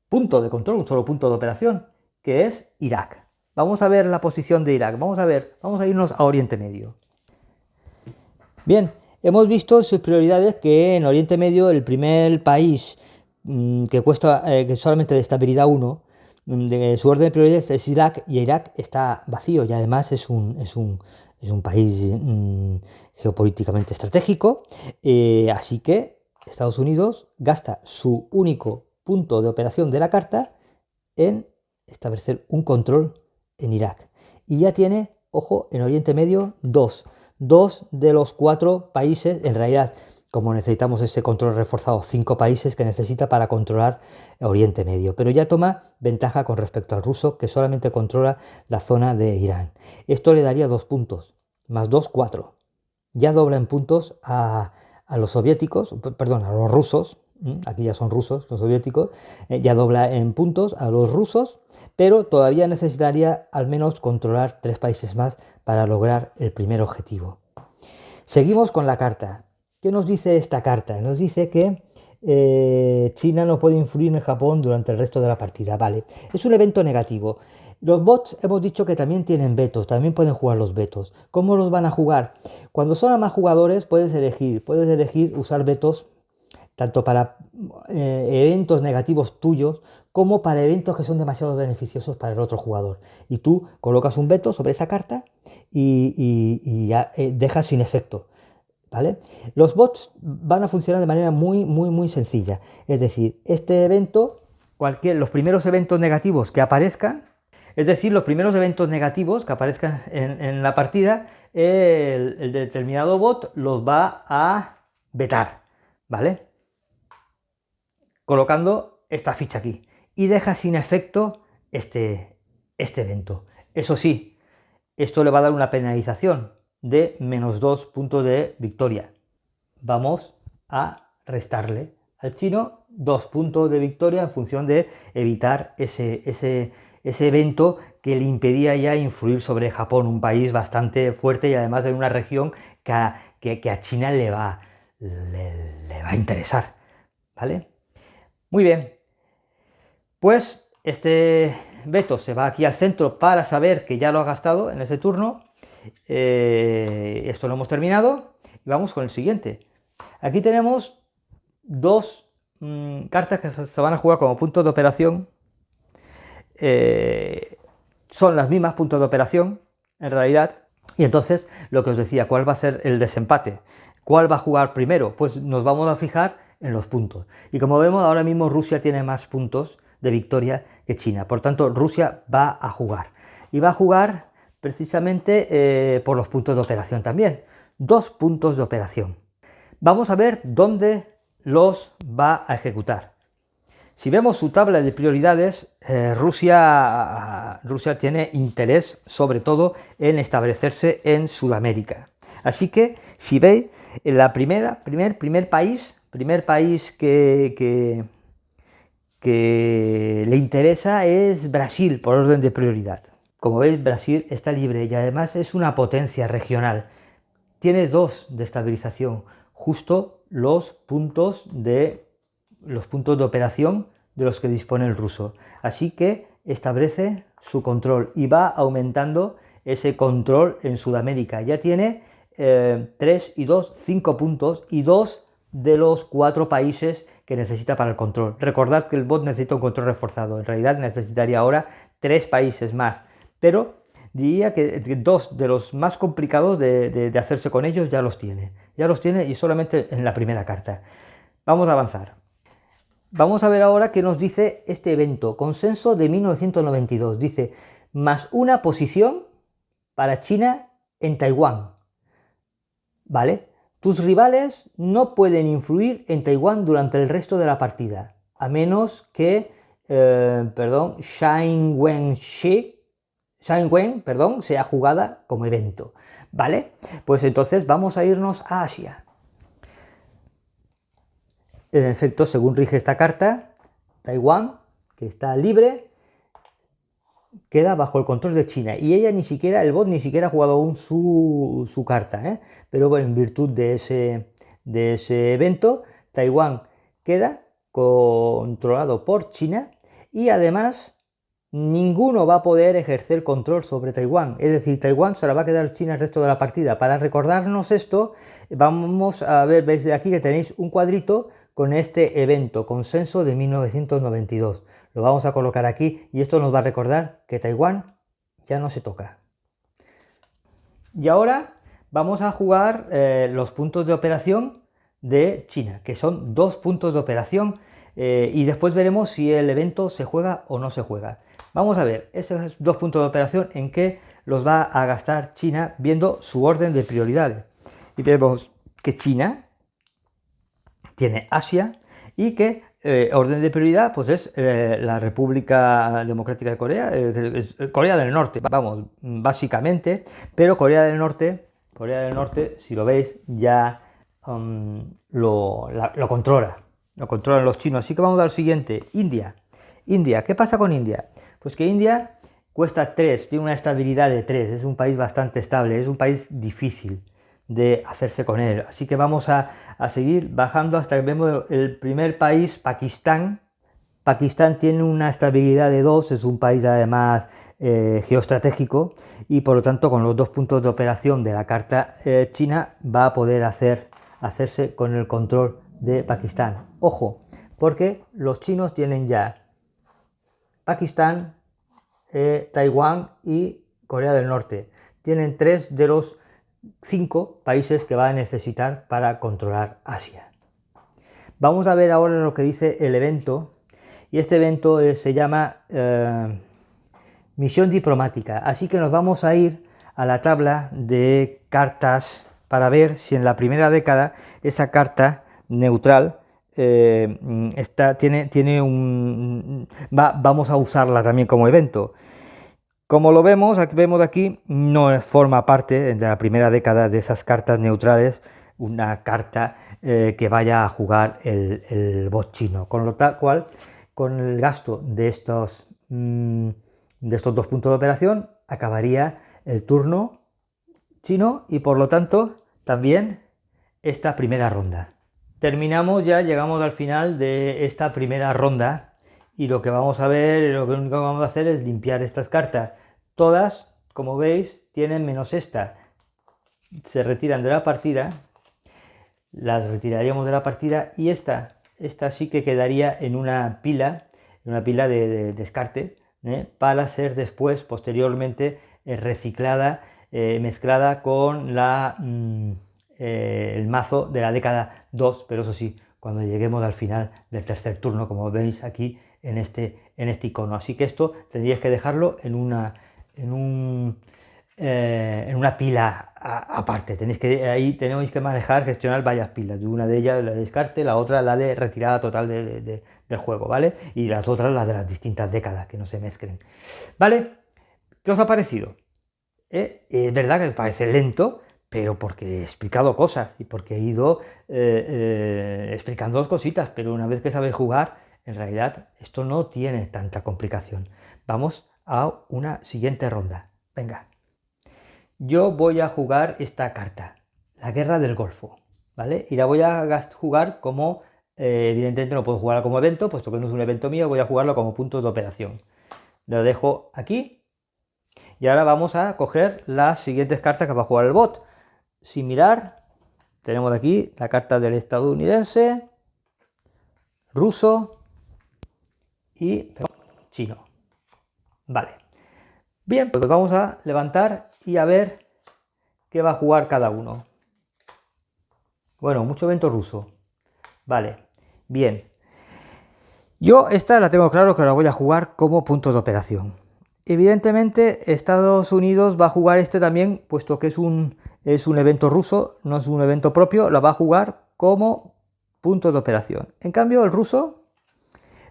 punto de control, un solo punto de operación, que es Irak. Vamos a ver la posición de Irak, vamos a irnos a Oriente Medio. Bien, hemos visto sus prioridades que en Oriente Medio el primer país que cuesta que solamente de estabilidad 1, de su orden de prioridades es Irak, y Irak está vacío y además es un país geopolíticamente estratégico, así que Estados Unidos gasta su único punto de operación de la carta en establecer un control en Irak. Y ya tiene, ojo, en Oriente Medio dos de los 4 países, en realidad, como necesitamos ese control reforzado, 5 países que necesita para controlar Oriente Medio. Pero ya toma ventaja con respecto al ruso, que solamente controla la zona de Irán. Esto le daría 2 puntos, más 2, 4. Ya dobla en puntos a los soviéticos, perdón, a los rusos. Aquí ya son rusos, los soviéticos, ya dobla en puntos a los rusos, pero todavía necesitaría al menos controlar 3 países más para lograr el primer objetivo. Seguimos con la carta. ¿Qué nos dice esta carta? Nos dice que China no puede influir en Japón durante el resto de la partida. Vale, es un evento negativo. Los bots hemos dicho que también tienen vetos, también pueden jugar los vetos. ¿Cómo los van a jugar? Cuando son a más jugadores puedes elegir usar vetos tanto para eventos negativos tuyos como para eventos que son demasiado beneficiosos para el otro jugador. Y tú colocas un veto sobre esa carta y ya, dejas sin efecto, ¿vale? Los bots van a funcionar de manera muy sencilla. Es decir, este evento, los primeros eventos negativos que aparezcan, en la partida, el determinado bot los va a vetar, ¿vale? Colocando esta ficha aquí y deja sin efecto este evento. Eso sí, esto le va a dar una penalización de -2 puntos de victoria. Vamos a restarle al chino 2 puntos de victoria en función de evitar ese evento que le impedía ya influir sobre Japón, un país bastante fuerte y además en una región que a China le va a interesar, ¿vale? Muy bien, pues este veto se va aquí al centro para saber que ya lo ha gastado en ese turno. Esto lo hemos terminado y vamos con el siguiente. Aquí tenemos 2 cartas que se van a jugar como puntos de operación. Son las mismas puntos de operación en realidad. Y entonces lo que os decía, ¿cuál va a ser el desempate? ¿Cuál va a jugar primero? Pues nos vamos a fijar en los puntos. Y como vemos, ahora mismo Rusia tiene más puntos de victoria que China. Por tanto, Rusia va a jugar. Y va a jugar precisamente por los puntos de operación también. 2 puntos de operación. Vamos a ver dónde los va a ejecutar. Si vemos su tabla de prioridades, Rusia tiene interés sobre todo en establecerse en Sudamérica. Así que, si veis, el primer país que le interesa es Brasil por orden de prioridad. Como veis, Brasil está libre y además es una potencia regional. Tiene 2 de estabilización, justo los puntos de operación de los que dispone el ruso. Así que establece su control y va aumentando ese control en Sudamérica. Ya tiene 3 y 2, 5 puntos y 2 de los 4 países que necesita para el control. Recordad que el bot necesita un control reforzado. En realidad necesitaría ahora 3 países más. Pero diría que 2 de los más complicados de hacerse con ellos ya los tiene. Ya los tiene y solamente en la primera carta. Vamos a avanzar. Vamos a ver ahora qué nos dice este evento. Consenso de 1992. Dice, más una posición para China en Taiwán. ¿Vale? Tus rivales no pueden influir en Taiwán durante el resto de la partida, a menos que, Shine Wen, sea jugada como evento. ¿Vale? Pues entonces vamos a irnos a Asia. En efecto, según rige esta carta, Taiwán, que está libre, queda bajo el control de China, y ella ni siquiera, el bot ni siquiera ha jugado aún su carta, ¿eh? Pero bueno, en virtud de ese evento, Taiwán queda controlado por China, y además ninguno va a poder ejercer control sobre Taiwán, es decir, Taiwán se la va a quedar China el resto de la partida. Para recordarnos esto, vamos a ver, veis de aquí que tenéis un cuadrito con este evento, consenso de 1992. Lo vamos a colocar aquí y esto nos va a recordar que Taiwán ya no se toca. Y ahora vamos a jugar los puntos de operación de China, que son 2 puntos de operación, y después veremos si el evento se juega o no se juega. Vamos a ver, estos 2 puntos de operación en que los va a gastar China viendo su orden de prioridades. Y vemos que China tiene Asia y que orden de prioridad pues es la República Democrática de Corea, Corea del Norte, vamos, básicamente, pero Corea del Norte, si lo veis, ya lo controlan los chinos. Así que vamos al siguiente, India. India, ¿qué pasa con India? Pues que India cuesta 3, tiene una estabilidad de 3, es un país bastante estable, es un país difícil de hacerse con él. Así que vamos a seguir bajando hasta que vemos el primer país, Pakistán. Pakistán tiene una estabilidad de 2, es un país además geoestratégico, y por lo tanto con los 2 puntos de operación de la carta china va a poder hacerse con el control de Pakistán. Ojo, porque los chinos tienen ya Pakistán, Taiwán y Corea del Norte. Tienen 3 de los 5 países que va a necesitar para controlar Asia. Vamos a ver ahora lo que dice el evento, y este evento se llama misión diplomática, así que nos vamos a ir a la tabla de cartas para ver si en la primera década esa carta neutral vamos a usarla también como evento. Como lo vemos aquí, no forma parte de la primera década de esas cartas neutrales una carta que vaya a jugar el bot chino, con lo cual, con el gasto de estos 2 puntos de operación, acabaría el turno chino y por lo tanto también esta primera ronda. Terminamos ya, llegamos al final de esta primera ronda, y lo que vamos a ver, lo único que vamos a hacer es limpiar estas cartas. Todas, como veis, tienen menos esta. Se retiran de la partida, las retiraríamos de la partida, y esta sí que quedaría en una pila de descarte, para ser después, posteriormente, reciclada, mezclada con el mazo de la década 2, pero eso sí, cuando lleguemos al final del tercer turno, como veis aquí en este icono. Así que esto tendríais que dejarlo en una pila aparte. Ahí tenemos que manejar, gestionar varias pilas. Una de ellas la de descarte, la otra la de retirada total del juego, ¿vale? Y las otras las de las distintas décadas, que no se mezclen. ¿Vale? ¿Qué os ha parecido? Es verdad que parece lento, pero porque he explicado cosas y porque he ido explicando 2 cositas, pero una vez que sabes jugar, en realidad esto no tiene tanta complicación. Vamos a una siguiente ronda. Venga. Yo voy a jugar esta carta, la Guerra del Golfo, ¿vale? Y la voy a jugar como, evidentemente no puedo jugarla como evento, puesto que no es un evento mío, voy a jugarlo como punto de operación. Lo dejo aquí. Y ahora vamos a coger las siguientes cartas que va a jugar el bot. Sin mirar, tenemos aquí la carta del estadounidense, ruso y chino. Vale. Bien, pues vamos a levantar y a ver qué va a jugar cada uno. Bueno, mucho evento ruso. Vale, bien. Yo esta la tengo claro que la voy a jugar como punto de operación. Evidentemente Estados Unidos va a jugar este también, puesto que es un evento ruso, no es un evento propio, la va a jugar como punto de operación. En cambio el ruso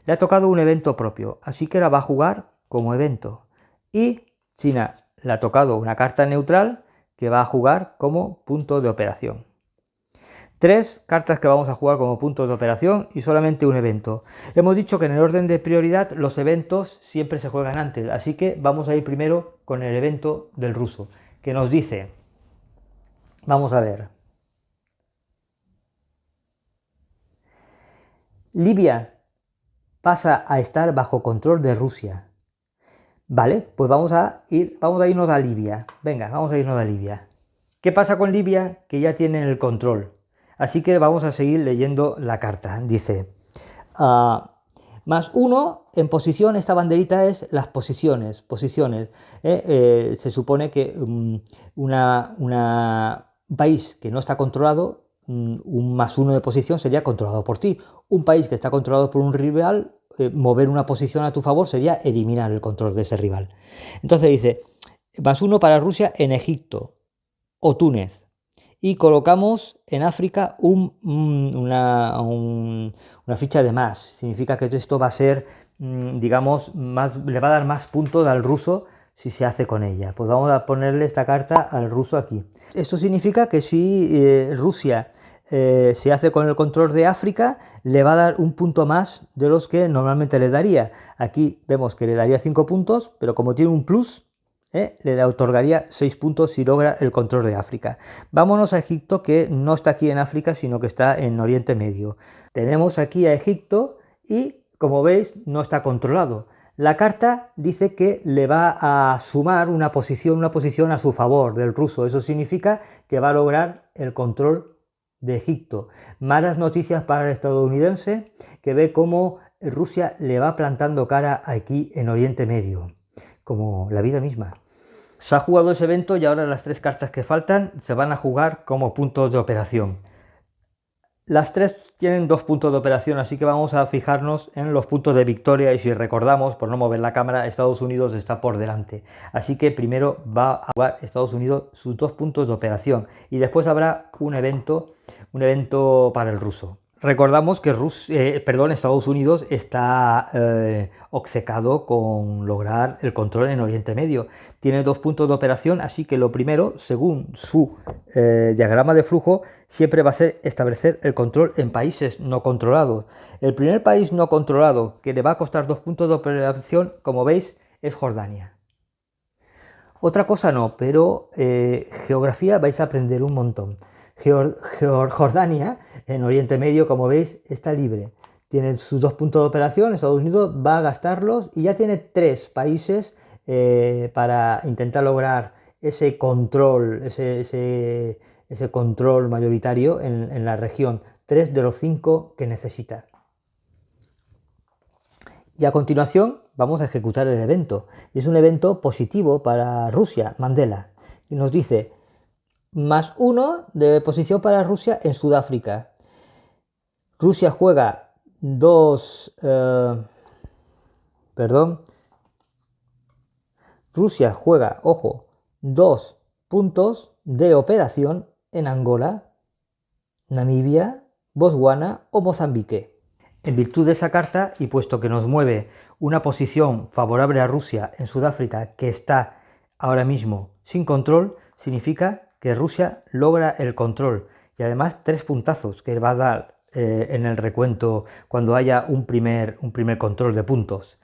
le ha tocado un evento propio, así que la va a jugar como evento. Y China le ha tocado una carta neutral que va a jugar como punto de operación. 3 cartas que vamos a jugar como puntos de operación y solamente un evento. Hemos dicho que en el orden de prioridad los eventos siempre se juegan antes, así que vamos a ir primero con el evento del ruso, que nos dice, vamos a ver, Libia pasa a estar bajo control de Rusia. Vale, pues vamos a irnos a Libia. Venga, vamos a irnos a Libia. ¿Qué pasa con Libia? Que ya tienen el control. Así que vamos a seguir leyendo la carta. Dice, +1 en posición, esta banderita es las posiciones. Se supone que un país que no está controlado, un +1 de posición sería controlado por ti. Un país que está controlado por un rival, mover una posición a tu favor sería eliminar el control de ese rival. Entonces dice, +1 para Rusia en Egipto o Túnez. Y colocamos en África una ficha de más. Significa que esto va a ser, digamos, le va a dar más puntos al ruso si se hace con ella. Pues vamos a ponerle esta carta al ruso aquí. Esto significa que si Rusia se hace con el control de África, le va a dar un punto más de los que normalmente le daría. Aquí vemos que le daría 5 puntos, pero como tiene un plus, le otorgaría 6 puntos si logra el control de África. Vámonos a Egipto, que no está aquí en África, sino que está en Oriente Medio. Tenemos aquí a Egipto y, como veis, no está controlado. La carta dice que le va a sumar una posición a su favor del ruso. Eso significa que va a lograr el control de Egipto. Malas noticias para el estadounidense, que ve cómo Rusia le va plantando cara aquí en Oriente Medio, como la vida misma. Se ha jugado ese evento y ahora las 3 cartas que faltan se van a jugar como puntos de operación. Las 3 tienen 2 puntos de operación, así que vamos a fijarnos en los puntos de victoria, y si recordamos, por no mover la cámara, Estados Unidos está por delante. Así que primero va a jugar Estados Unidos sus 2 puntos de operación y después habrá un evento para el ruso. Recordamos que Estados Unidos está obcecado con lograr el control en Oriente Medio. Tiene 2 puntos de operación, así que lo primero, según su diagrama de flujo, siempre va a ser establecer el control en países no controlados. El primer país no controlado que le va a costar 2 puntos de operación, como veis, es Jordania. Otra cosa no, pero geografía vais a aprender un montón. Jordania, en Oriente Medio, como veis, está libre. Tiene sus 2 puntos de operación, Estados Unidos va a gastarlos y ya tiene 3 países para intentar lograr ese control, ese control mayoritario en la región. 3 de los 5 que necesita. Y a continuación vamos a ejecutar el evento. Y es un evento positivo para Rusia, Mandela. Y nos dice, +1 de posición para Rusia en Sudáfrica. Rusia juega Rusia juega, ojo, 2 puntos de operación en Angola, Namibia, Botswana o Mozambique. En virtud de esa carta, y puesto que nos mueve una posición favorable a Rusia en Sudáfrica, que está ahora mismo sin control, significa que Rusia logra el control y además 3 puntazos que va a dar en el recuento cuando haya un primer control de puntos.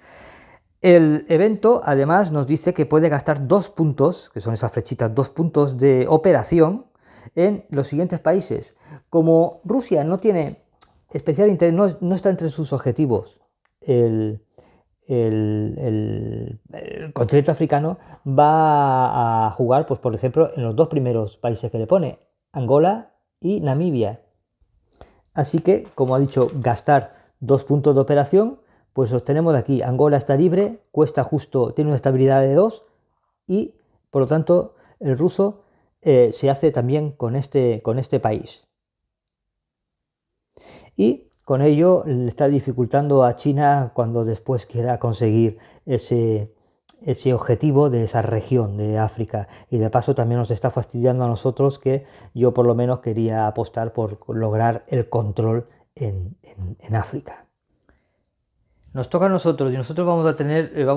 El evento además nos dice que puede gastar 2 puntos, que son esas flechitas, 2 puntos de operación en los siguientes países. Como Rusia no tiene especial interés, no está entre sus objetivos el continente africano, va a jugar, pues por ejemplo, en los 2 primeros países que le pone, Angola y Namibia. Así que, como ha dicho, gastar 2 puntos de operación, pues los tenemos aquí. Angola está libre, cuesta justo, tiene una estabilidad de 2 y, por lo tanto, el ruso se hace también con este país. Y con ello le está dificultando a China cuando después quiera conseguir ese objetivo de esa región de África, y de paso también nos está fastidiando a nosotros, que yo por lo menos quería apostar por lograr el control en África. Nos toca a nosotros y nosotros vamos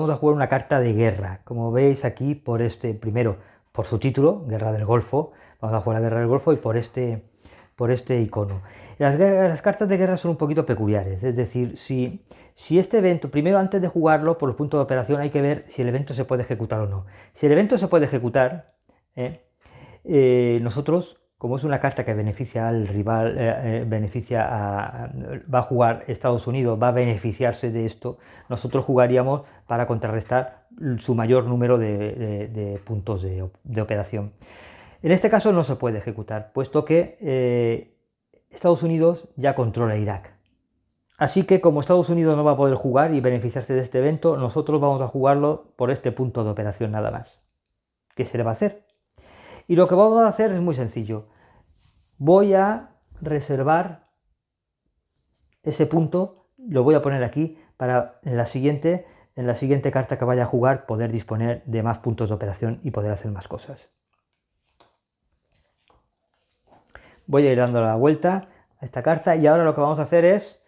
a jugar una carta de guerra, como veis aquí primero por su título, Guerra del Golfo. Vamos a jugar la Guerra del Golfo y por este icono. Las cartas de guerra son un poquito peculiares, es decir, si este evento, primero antes de jugarlo por los puntos de operación hay que ver si el evento se puede ejecutar o no. Si el evento se puede ejecutar, nosotros, como es una carta que beneficia al rival, va a jugar Estados Unidos, va a beneficiarse de esto, nosotros jugaríamos para contrarrestar su mayor número de puntos de operación. En este caso no se puede ejecutar, puesto que Estados Unidos ya controla Irak. Así que como Estados Unidos no va a poder jugar y beneficiarse de este evento, nosotros vamos a jugarlo por este punto de operación nada más. ¿Qué se le va a hacer? Y lo que vamos a hacer es muy sencillo. Voy a reservar ese punto, lo voy a poner aquí para en la siguiente carta que vaya a jugar poder disponer de más puntos de operación y poder hacer más cosas. Voy a ir dando la vuelta a esta carta y ahora lo que vamos a hacer es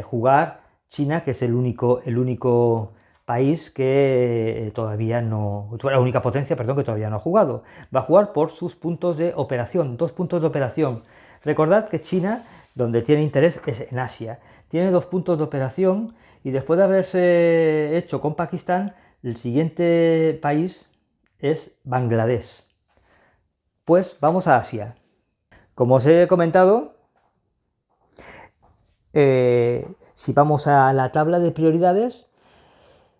jugar China, que es el único país que todavía no, la única potencia, perdón, que todavía no ha jugado. Va a jugar por sus puntos de operación, 2 puntos de operación. Recordad que China, donde tiene interés, es en Asia. Tiene 2 puntos de operación y después de haberse hecho con Pakistán, el siguiente país es Bangladesh. Pues vamos a Asia. Como os he comentado, si vamos a la tabla de prioridades,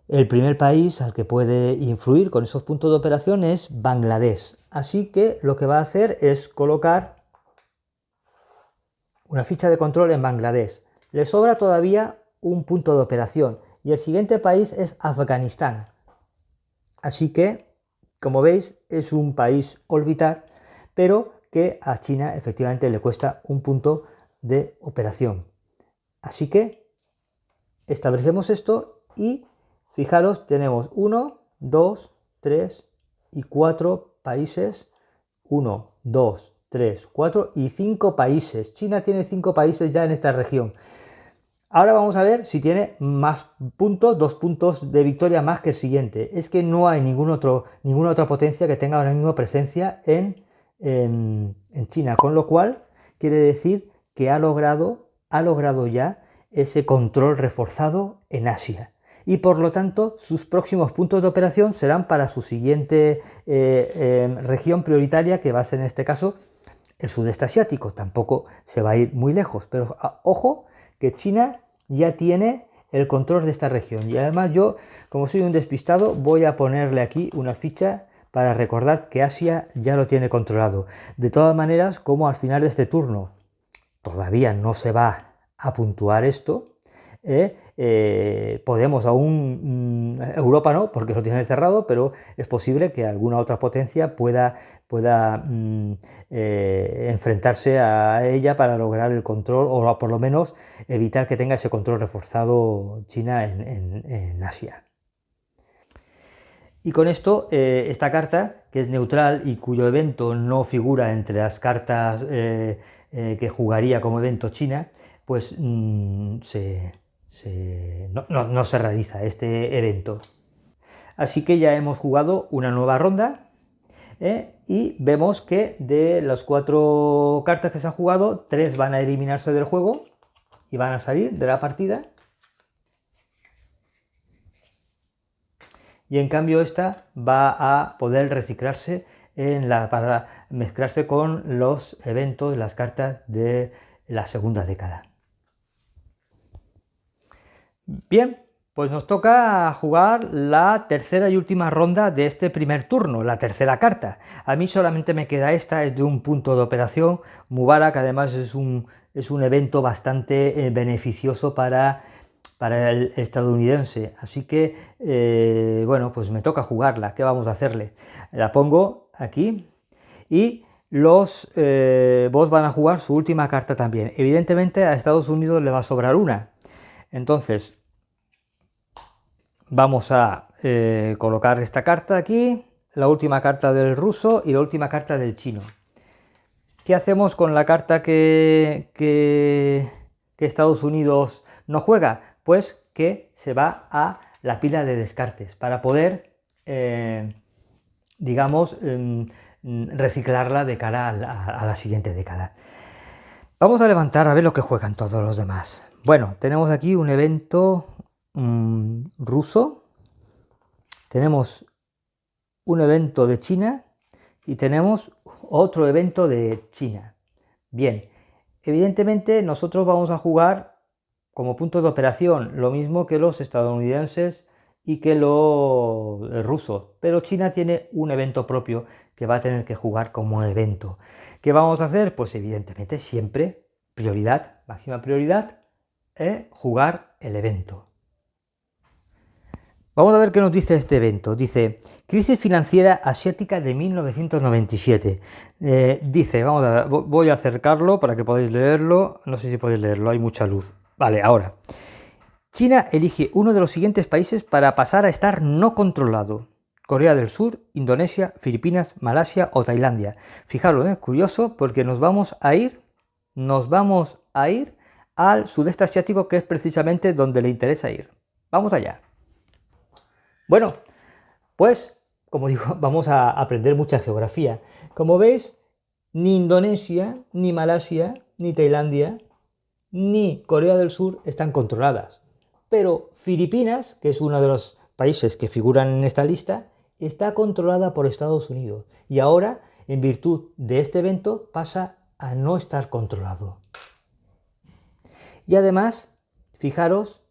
el primer país al que puede influir con esos puntos de operación es Bangladesh. Así que lo que va a hacer es colocar una ficha de control en Bangladesh. Le sobra todavía un punto de operación y el siguiente país es Afganistán. Así que, como veis, es un país orbital, pero que a China efectivamente le cuesta un punto de operación. Así que establecemos esto y fijaros, tenemos 1, 2, 3 y 4 países. 1, 2, 3, 4 y 5 países. China tiene 5 países ya en esta región. Ahora vamos a ver si tiene más puntos, 2 puntos de victoria más que el siguiente. Es que no hay ninguna otra potencia que tenga ahora mismo presencia en China, con lo cual quiere decir que ha logrado ya ese control reforzado en Asia, y por lo tanto sus próximos puntos de operación serán para su siguiente región prioritaria, que va a ser en este caso el sudeste asiático. Tampoco se va a ir muy lejos, pero ojo que China ya tiene el control de esta región, y además yo, como soy un despistado, voy a ponerle aquí una ficha para recordar que Asia ya lo tiene controlado. De todas maneras, como al final de este turno todavía no se va a puntuar esto, podemos aún, Europa no, porque lo tiene cerrado, pero es posible que alguna otra potencia pueda enfrentarse a ella para lograr el control, o por lo menos evitar que tenga ese control reforzado China en Asia. Y con esto, esta carta, que es neutral y cuyo evento no figura entre las cartas que jugaría como evento China, pues no se realiza este evento. Así que ya hemos jugado una nueva ronda, y vemos que de las 4 cartas que se han jugado, 3 van a eliminarse del juego y van a salir de la partida. Y en cambio esta va a poder reciclarse para mezclarse con los eventos, las cartas de la segunda década. Bien, pues nos toca jugar la tercera y última ronda de este primer turno, la tercera carta. A mí solamente me queda esta, es de un punto de operación, Mubarak, además es un evento bastante beneficioso para el estadounidense, así que bueno, pues me toca jugarla. ¿Qué vamos a hacerle? La pongo aquí y vos van a jugar su última carta también. Evidentemente a Estados Unidos le va a sobrar una. Entonces, vamos a colocar esta carta aquí, la última carta del ruso y la última carta del chino. ¿Qué hacemos con la carta que Estados Unidos no juega? Pues que se va a la pila de descartes para poder, digamos, reciclarla de cara a la siguiente década. Vamos a levantar a ver lo que juegan todos los demás. Bueno, tenemos aquí un evento ruso, tenemos un evento de China y tenemos otro evento de China. Bien, evidentemente nosotros vamos a jugar como puntos de operación lo mismo que los estadounidenses y que los rusos, pero China tiene un evento propio que va a tener que jugar como evento. ¿Qué vamos a hacer? Pues evidentemente siempre prioridad, máxima prioridad, jugar el evento. Vamos a ver qué nos dice este evento. Dice, crisis financiera asiática de 1997. Dice, vamos a ver, voy a acercarlo para que podáis leerlo. No sé si podéis leerlo, hay mucha luz. Vale, ahora. China elige uno de los siguientes países para pasar a estar no controlado. Corea del Sur, Indonesia, Filipinas, Malasia o Tailandia. Fijaros, curioso, porque nos vamos a ir al sudeste asiático, que es precisamente donde le interesa ir. Vamos allá. Bueno, pues, como digo, vamos a aprender mucha geografía. Como veis, ni Indonesia, ni Malasia, ni Tailandia, ni Corea del Sur están controladas. Pero Filipinas, que es uno de los países que figuran en esta lista, está controlada por Estados Unidos. Y ahora, en virtud de este evento, pasa a no estar controlado. Y además, fijaros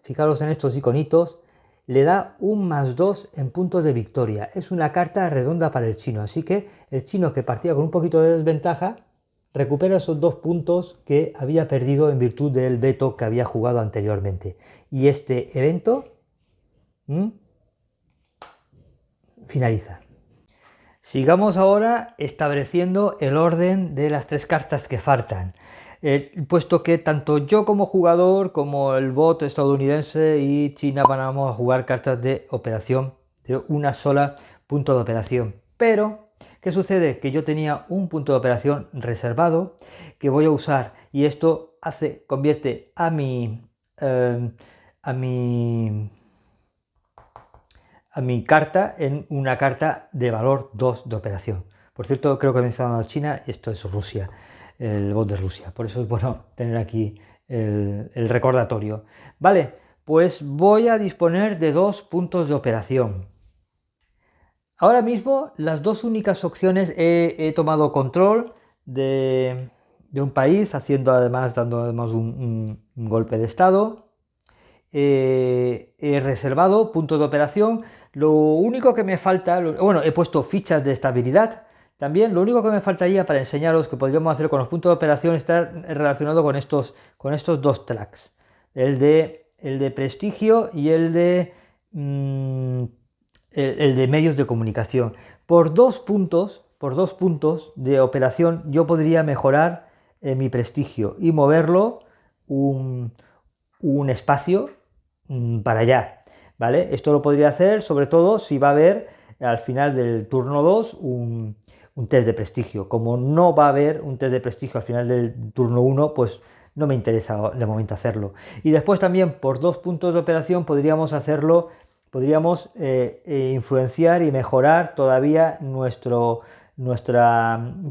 en estos iconitos, le da un +2 en puntos de victoria. Es una carta redonda para el chino, así que el chino, que partía con un poquito de desventaja, recupera esos 2 puntos que había perdido en virtud del veto que había jugado anteriormente. Y este evento finaliza. Sigamos ahora estableciendo el orden de las 3 cartas que faltan. Puesto que tanto yo como jugador, como el bot estadounidense y China vamos a jugar cartas de operación, de una sola punto de operación. Pero, ¿qué sucede? Que yo tenía un punto de operación reservado que voy a usar, y esto convierte a mi carta en una carta de valor 2 de operación. Por cierto, creo que he mencionado a China, esto es Rusia, el bot de Rusia. Por eso es bueno tener aquí el recordatorio. Vale, pues voy a disponer de 2 puntos de operación. Ahora mismo las 2 únicas opciones, he tomado control de un país, dando además un golpe de estado. He reservado puntos de operación. Lo único que me falta, he puesto fichas de estabilidad. También lo único que me faltaría para enseñaros que podríamos hacer con los puntos de operación está relacionado con estos 2 tracks. El de prestigio y el de medios de comunicación. Por 2 puntos de operación yo podría mejorar mi prestigio y moverlo un espacio para allá, ¿vale? Esto lo podría hacer sobre todo si va a haber al final del turno 2 un test de prestigio. Como no va a haber un test de prestigio al final del turno 1, pues no me interesa de momento hacerlo. Y después también por 2 puntos de operación podríamos influenciar y mejorar todavía nuestro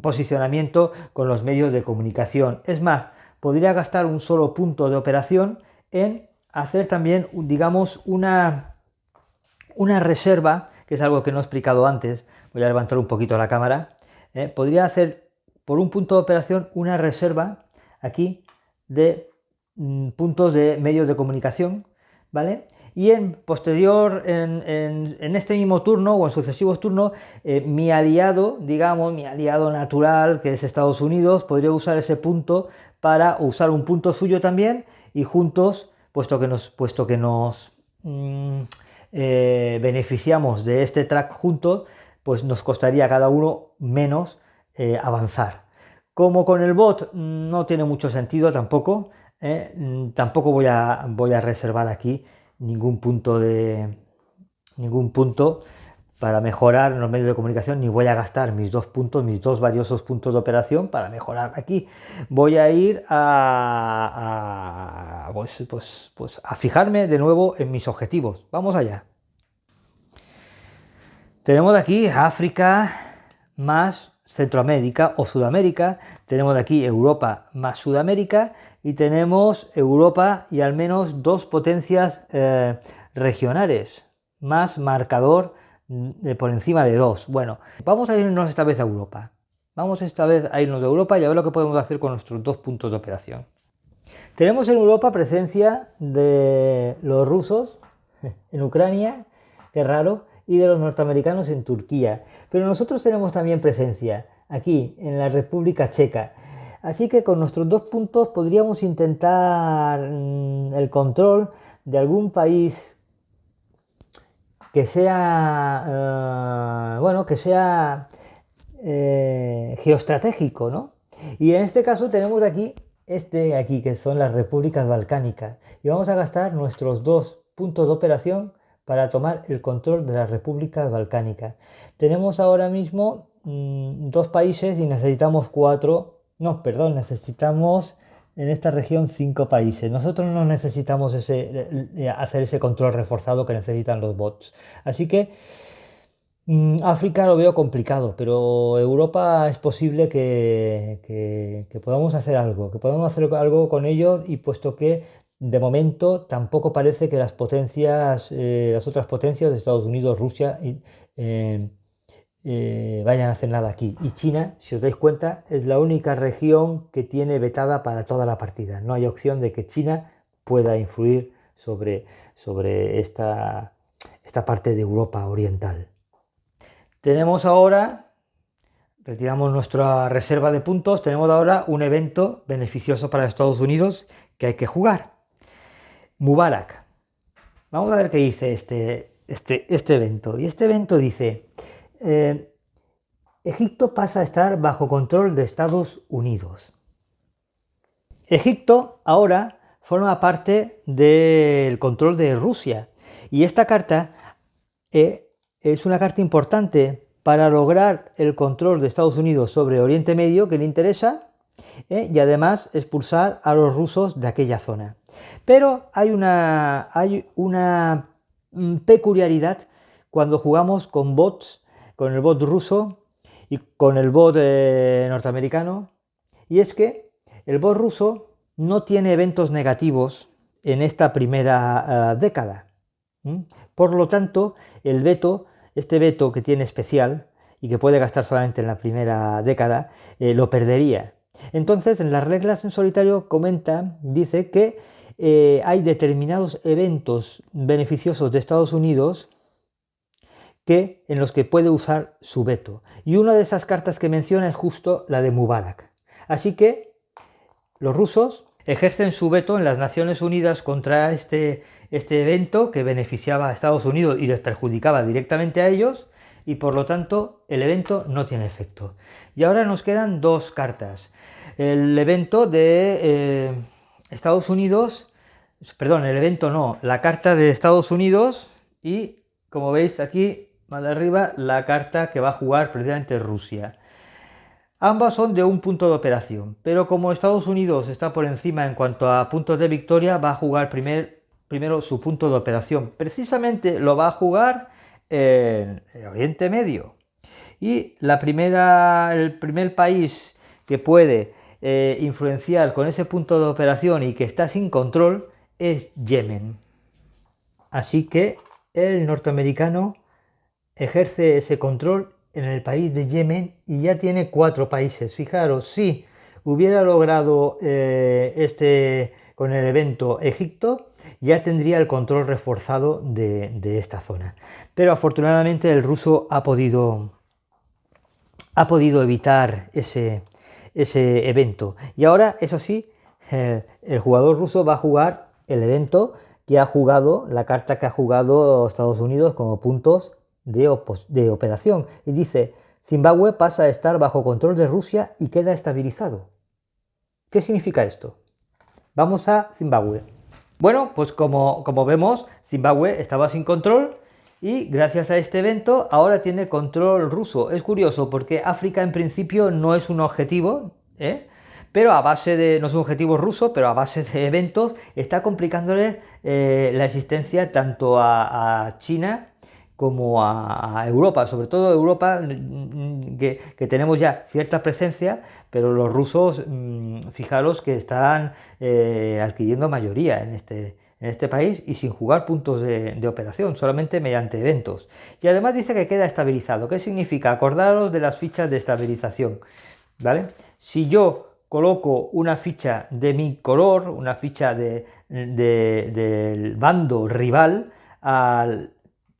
posicionamiento con los medios de comunicación. Es más, podría gastar un solo punto de operación en hacer también, digamos, una reserva, que es algo que no he explicado antes. Voy a levantar un poquito la cámara. Podría hacer por un punto de operación una reserva aquí de puntos de medios de comunicación, ¿vale? Y en este mismo turno o en sucesivos turnos, mi aliado natural, que es Estados Unidos, podría usar ese punto para usar un punto suyo también, y juntos, puesto que nos beneficiamos de este track juntos, pues nos costaría cada uno menos avanzar. Como con el bot no tiene mucho sentido tampoco, tampoco voy a reservar aquí ningún punto para mejorar en los medios de comunicación, ni voy a gastar mis dos valiosos puntos de operación para mejorar aquí. Voy a ir a fijarme de nuevo en mis objetivos. Vamos allá. Tenemos aquí África más Centroamérica o Sudamérica, tenemos aquí Europa más Sudamérica y tenemos Europa y al menos dos potencias regionales, más marcador por encima de 2. Bueno, vamos a irnos esta vez a Europa. Vamos esta vez a irnos de Europa y a ver lo que podemos hacer con nuestros dos puntos de operación. Tenemos en Europa presencia de los rusos en Ucrania, qué raro, y de los norteamericanos en Turquía. Pero nosotros tenemos también presencia aquí en la República Checa. Así que con nuestros dos puntos podríamos intentar el control de algún país que sea, geoestratégico, ¿no? Y en este caso tenemos aquí, que son las repúblicas balcánicas. Y vamos a gastar nuestros dos puntos de operación para tomar el control de las repúblicas balcánicas. Tenemos ahora mismo dos países y necesitamos necesitamos en esta región 5 países. Nosotros no necesitamos hacer ese control reforzado que necesitan los bots. Así que África lo veo complicado, pero Europa es posible que podamos hacer algo, con ellos, y puesto que de momento tampoco parece que las otras potencias de Estados Unidos, Rusia, vayan a hacer nada aquí. Y China, si os dais cuenta, es la única región que tiene vetada para toda la partida. No hay opción de que China pueda influir sobre esta parte de Europa oriental. Tenemos ahora, retiramos nuestra reserva de puntos, tenemos ahora un evento beneficioso para Estados Unidos que hay que jugar. Mubarak. Vamos a ver qué dice este evento. Y este evento dice: Egipto pasa a estar bajo control de Estados Unidos. Egipto ahora forma parte del control de Rusia. Y esta carta es una carta importante para lograr el control de Estados Unidos sobre Oriente Medio, que le interesa, y además expulsar a los rusos de aquella zona. Pero hay una peculiaridad cuando jugamos con bots, con el bot ruso y con el bot norteamericano, y es que el bot ruso no tiene eventos negativos en esta primera década. Por lo tanto, este veto que tiene especial y que puede gastar solamente en la primera década, lo perdería. Entonces, en las reglas en solitario dice que hay determinados eventos beneficiosos de Estados Unidos en los que puede usar su veto. Y una de esas cartas que menciona es justo la de Mubarak. Así que los rusos ejercen su veto en las Naciones Unidas contra este evento que beneficiaba a Estados Unidos y les perjudicaba directamente a ellos, y por lo tanto el evento no tiene efecto. Y ahora nos quedan dos cartas. El evento de Estados Unidos, la carta de Estados Unidos y, como veis aquí más de arriba, la carta que va a jugar precisamente Rusia. Ambas son de un punto de operación, pero como Estados Unidos está por encima en cuanto a puntos de victoria, va a jugar primero su punto de operación. Precisamente lo va a jugar en Oriente Medio. Y el primer país que puede influenciar con ese punto de operación y que está sin control es Yemen. Así que el norteamericano ejerce ese control en el país de Yemen y ya tiene 4 países. Fijaros, si hubiera logrado con el evento Egipto, ya tendría el control reforzado de esta zona. Pero afortunadamente el ruso ha podido evitar ese evento. Y ahora, eso sí, el jugador ruso va a jugar el evento que ha jugado, la carta que ha jugado Estados Unidos como puntos de operación. Y dice: Zimbabue pasa a estar bajo control de Rusia y queda estabilizado. ¿Qué significa esto? Vamos a Zimbabue. Bueno, pues como vemos, Zimbabue estaba sin control y gracias a este evento ahora tiene control ruso. Es curioso porque África en principio no es un objetivo, pero a base de, no es un objetivo ruso, pero a base de eventos está complicándole la existencia tanto a China como a Europa, sobre todo Europa, que tenemos ya cierta presencia, pero los rusos, fijaros que están adquiriendo mayoría en este país y sin jugar puntos de operación, solamente mediante eventos. Y además dice que queda estabilizado. ¿Qué significa? Acordaros de las fichas de estabilización, ¿vale? Si yo coloco una ficha de mi color, una ficha del bando rival a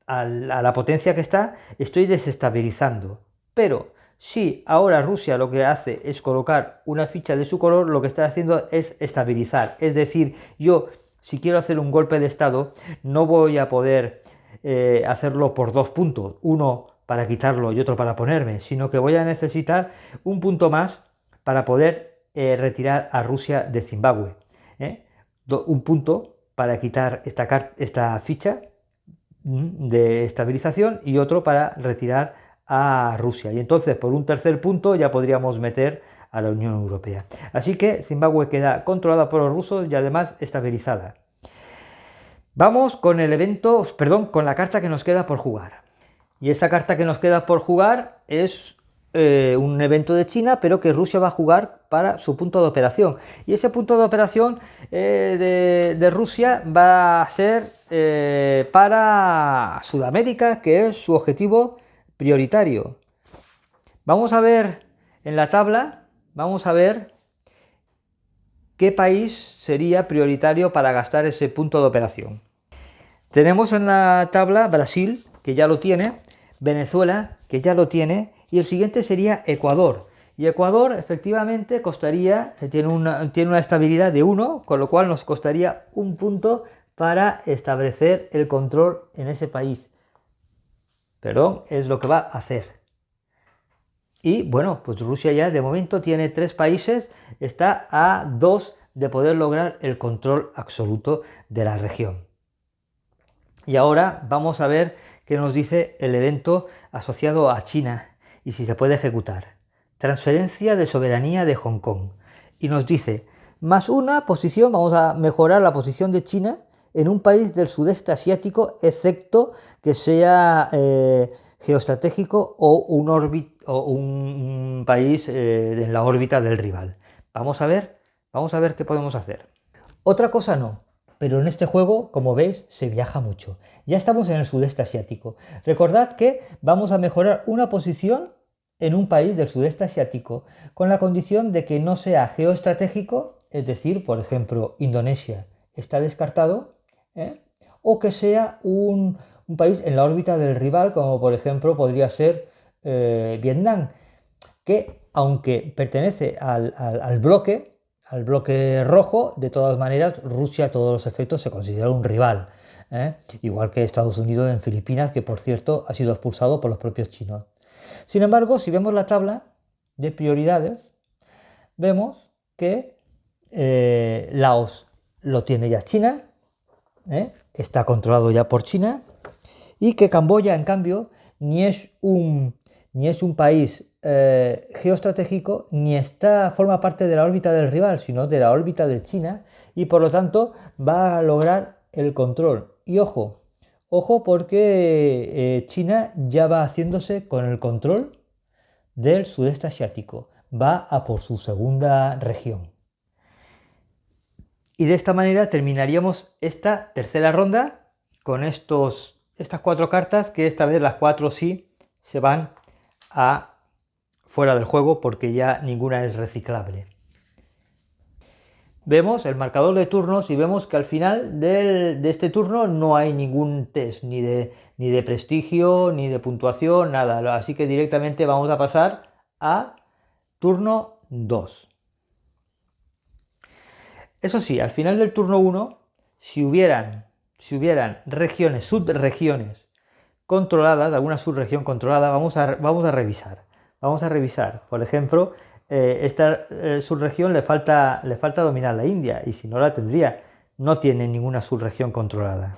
la potencia que está, estoy desestabilizando. Pero si ahora Rusia lo que hace es colocar una ficha de su color, lo que está haciendo es estabilizar. Es decir, yo si quiero hacer un golpe de estado, no voy a poder hacerlo por 2 puntos, uno para quitarlo y otro para ponerme, sino que voy a necesitar un punto más para poder retirar a Rusia de Zimbabue. Un punto para quitar esta ficha de estabilización y otro para retirar a Rusia. Y entonces por un tercer punto ya podríamos meter a la Unión Europea. Así que Zimbabue queda controlada por los rusos y además estabilizada. Vamos con el evento, perdón, con la carta que nos queda por jugar. Y esa carta que nos queda por jugar es un evento de China, pero que Rusia va a jugar para su punto de operación. Y ese punto de operación de Rusia va a ser para Sudamérica, que es su objetivo prioritario. Vamos a ver en la tabla, vamos a ver qué país sería prioritario para gastar ese punto de operación. Tenemos en la tabla Brasil, que ya lo tiene, Venezuela, que ya lo tiene, y el siguiente sería Ecuador. Y Ecuador efectivamente tiene una estabilidad de 1, con lo cual nos costaría un punto para establecer el control en ese país. Perdón, es lo que va a hacer. Y bueno, pues Rusia ya de momento tiene 3 países, está a 2 de poder lograr el control absoluto de la región. Y ahora vamos a ver qué nos dice el evento asociado a China y si se puede ejecutar. Transferencia de soberanía de Hong Kong. Y nos dice, más una posición, vamos a mejorar la posición de China en un país del sudeste asiático, excepto que sea geoestratégico o un país en la órbita del rival. Vamos a ver qué podemos hacer. Otra cosa no. Pero en este juego, como veis, se viaja mucho. Ya estamos en el sudeste asiático. Recordad que vamos a mejorar una posición en un país del sudeste asiático con la condición de que no sea geoestratégico, es decir, por ejemplo, Indonesia está descartado, o que sea un país en la órbita del rival, como por ejemplo podría ser Vietnam, que aunque pertenece al bloque rojo, de todas maneras Rusia a todos los efectos se considera un rival, igual que Estados Unidos en Filipinas, que por cierto ha sido expulsado por los propios chinos. Sin embargo, si vemos la tabla de prioridades, vemos que Laos lo tiene ya China, está controlado ya por China, y que Camboya, en cambio, ni es un país geoestratégico, ni forma parte de la órbita del rival, sino de la órbita de China, y por lo tanto va a lograr el control. Y ojo porque China ya va haciéndose con el control del sudeste asiático, va a por su segunda región. Y de esta manera terminaríamos esta tercera ronda con estas 4 cartas, que esta vez las 4 sí se van fuera del juego porque ya ninguna es reciclable. Vemos el marcador de turnos y vemos que al final de este turno no hay ningún test, ni de prestigio, ni de puntuación, nada. Así que directamente vamos a pasar a turno 2. Eso sí, al final del turno 1, si hubieran regiones, subregiones controladas, alguna subregión controlada, vamos a revisar. Vamos a revisar. Por ejemplo, esta subregión le falta dominar la India, y si no la tendría, no tiene ninguna subregión controlada.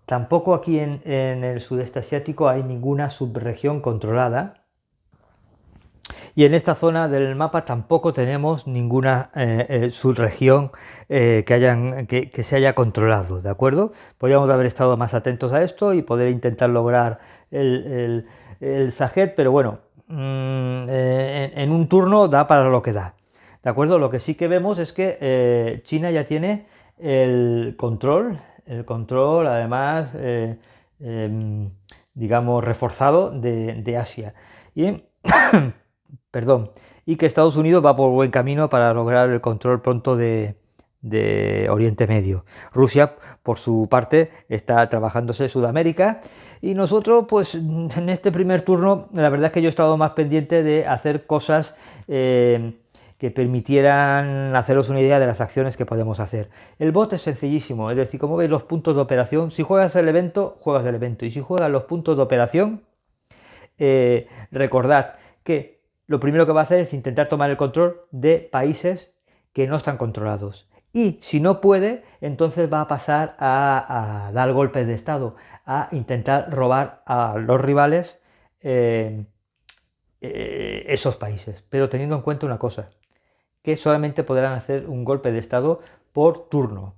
Tampoco aquí en el sudeste asiático hay ninguna subregión controlada. Y en esta zona del mapa tampoco tenemos ninguna subregión que se haya controlado, ¿de acuerdo? Podríamos haber estado más atentos a esto y poder intentar lograr el Sahel, pero bueno, en un turno da para lo que da, ¿de acuerdo? Lo que sí que vemos es que China ya tiene el control además, digamos, reforzado de Asia. Y perdón, y que Estados Unidos va por buen camino para lograr el control pronto de Oriente Medio. Rusia, por su parte, está trabajándose Sudamérica, y nosotros, pues en este primer turno, la verdad es que yo he estado más pendiente de hacer cosas que permitieran haceros una idea de las acciones que podemos hacer. El bot es sencillísimo, es decir, como veis los puntos de operación, si juegas el evento, juegas el evento, y si juegas los puntos de operación, recordad que lo primero que va a hacer es intentar tomar el control de países que no están controlados. Y si no puede, entonces va a pasar a dar golpes de Estado, a intentar robar a los rivales esos países. Pero teniendo en cuenta una cosa, que solamente podrán hacer un golpe de Estado por turno.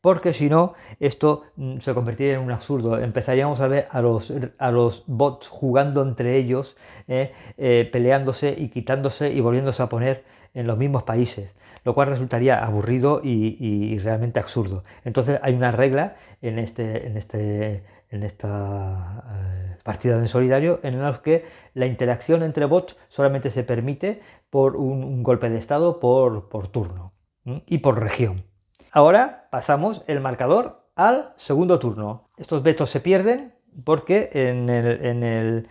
Porque si no, esto se convertiría en un absurdo. Empezaríamos a ver a los bots jugando entre ellos, peleándose y quitándose y volviéndose a poner en los mismos países, lo cual resultaría aburrido y realmente absurdo. Entonces hay una regla en esta partida de solidario en la que la interacción entre bots solamente se permite por un golpe de Estado por turno y por región. Ahora pasamos el marcador al segundo turno. Estos vetos se pierden porque en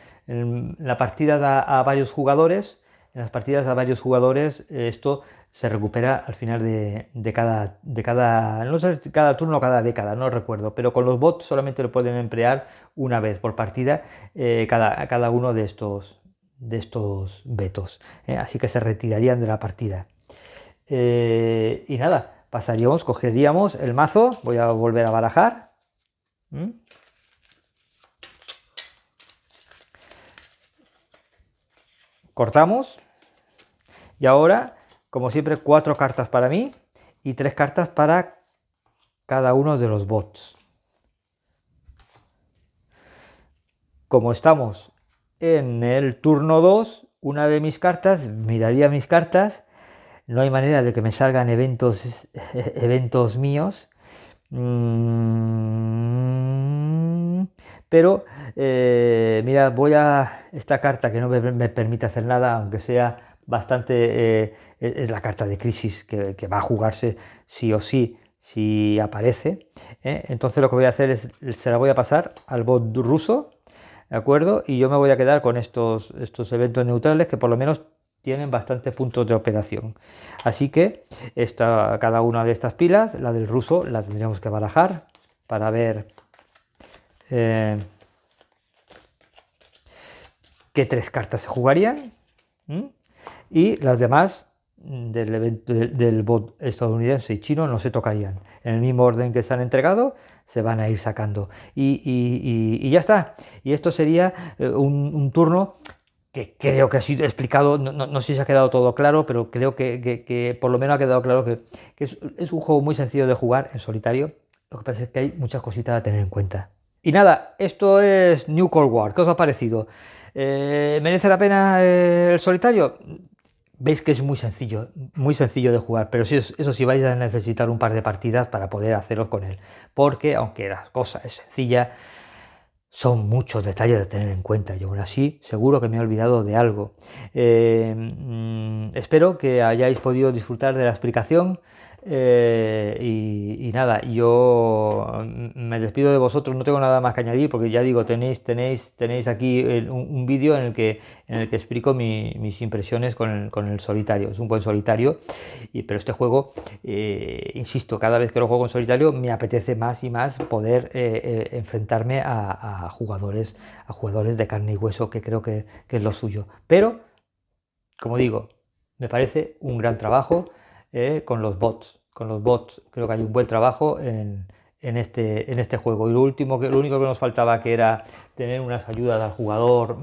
la partida a varios jugadores, en las partidas a varios jugadores, esto se recupera al final de cada no sé, cada turno o cada década, no recuerdo, pero con los bots solamente lo pueden emplear una vez por partida cada uno de estos vetos, así que se retirarían de la partida. Y nada, cogeríamos el mazo, voy a volver a barajar. Cortamos. Y ahora, como siempre, 4 cartas para mí y 3 cartas para cada uno de los bots. Como estamos en el turno 2, una de mis cartas, miraría mis cartas. No hay manera de que me salgan eventos míos. Pero, mira, esta carta que no me permite hacer nada, aunque sea bastante... es la carta de crisis que va a jugarse sí o sí, si aparece. Entonces lo que voy a hacer es, se la voy a pasar al bot ruso, ¿de acuerdo? Y yo me voy a quedar con estos eventos neutrales que por lo menos tienen bastantes puntos de operación. Así que cada una de estas pilas, la del ruso, la tendríamos que barajar para ver qué 3 cartas se jugarían. Y las demás del bot estadounidense y chino no se tocarían. En el mismo orden que se han entregado, se van a ir sacando. Y ya está. Y esto sería un turno que creo que ha sido explicado, no sé si ha quedado todo claro, pero creo que por lo menos ha quedado claro que es un juego muy sencillo de jugar en solitario. Lo que pasa es que hay muchas cositas a tener en cuenta. Y nada, esto es New Cold War. ¿Qué os ha parecido? ¿Merece la pena el solitario? Veis que es muy sencillo de jugar, pero eso sí vais a necesitar un par de partidas para poder haceros con él, porque aunque la cosa es sencilla, son muchos detalles de tener en cuenta y aún así seguro que me he olvidado de algo. Espero que hayáis podido disfrutar de la explicación. Y nada, yo me despido de vosotros, no tengo nada más que añadir porque ya digo, tenéis aquí un vídeo en el que explico mis impresiones con el solitario. Es un buen solitario, pero este juego, insisto, cada vez que lo juego en solitario me apetece más y más poder enfrentarme a jugadores de carne y hueso, que creo que es lo suyo. Pero, como digo, me parece un gran trabajo con los bots. Con los bots creo que hay un buen trabajo en este juego. Y lo único que nos faltaba, que era tener unas ayudas al jugador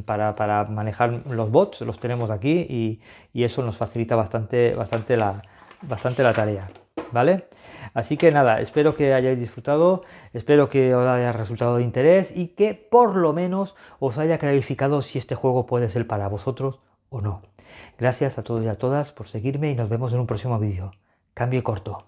para manejar los bots, los tenemos aquí y eso nos facilita bastante la tarea, ¿vale? Así que nada, espero que hayáis disfrutado, espero que os haya resultado de interés y que por lo menos os haya clarificado si este juego puede ser para vosotros o no. Gracias a todos y a todas por seguirme y nos vemos en un próximo vídeo. Cambio corto.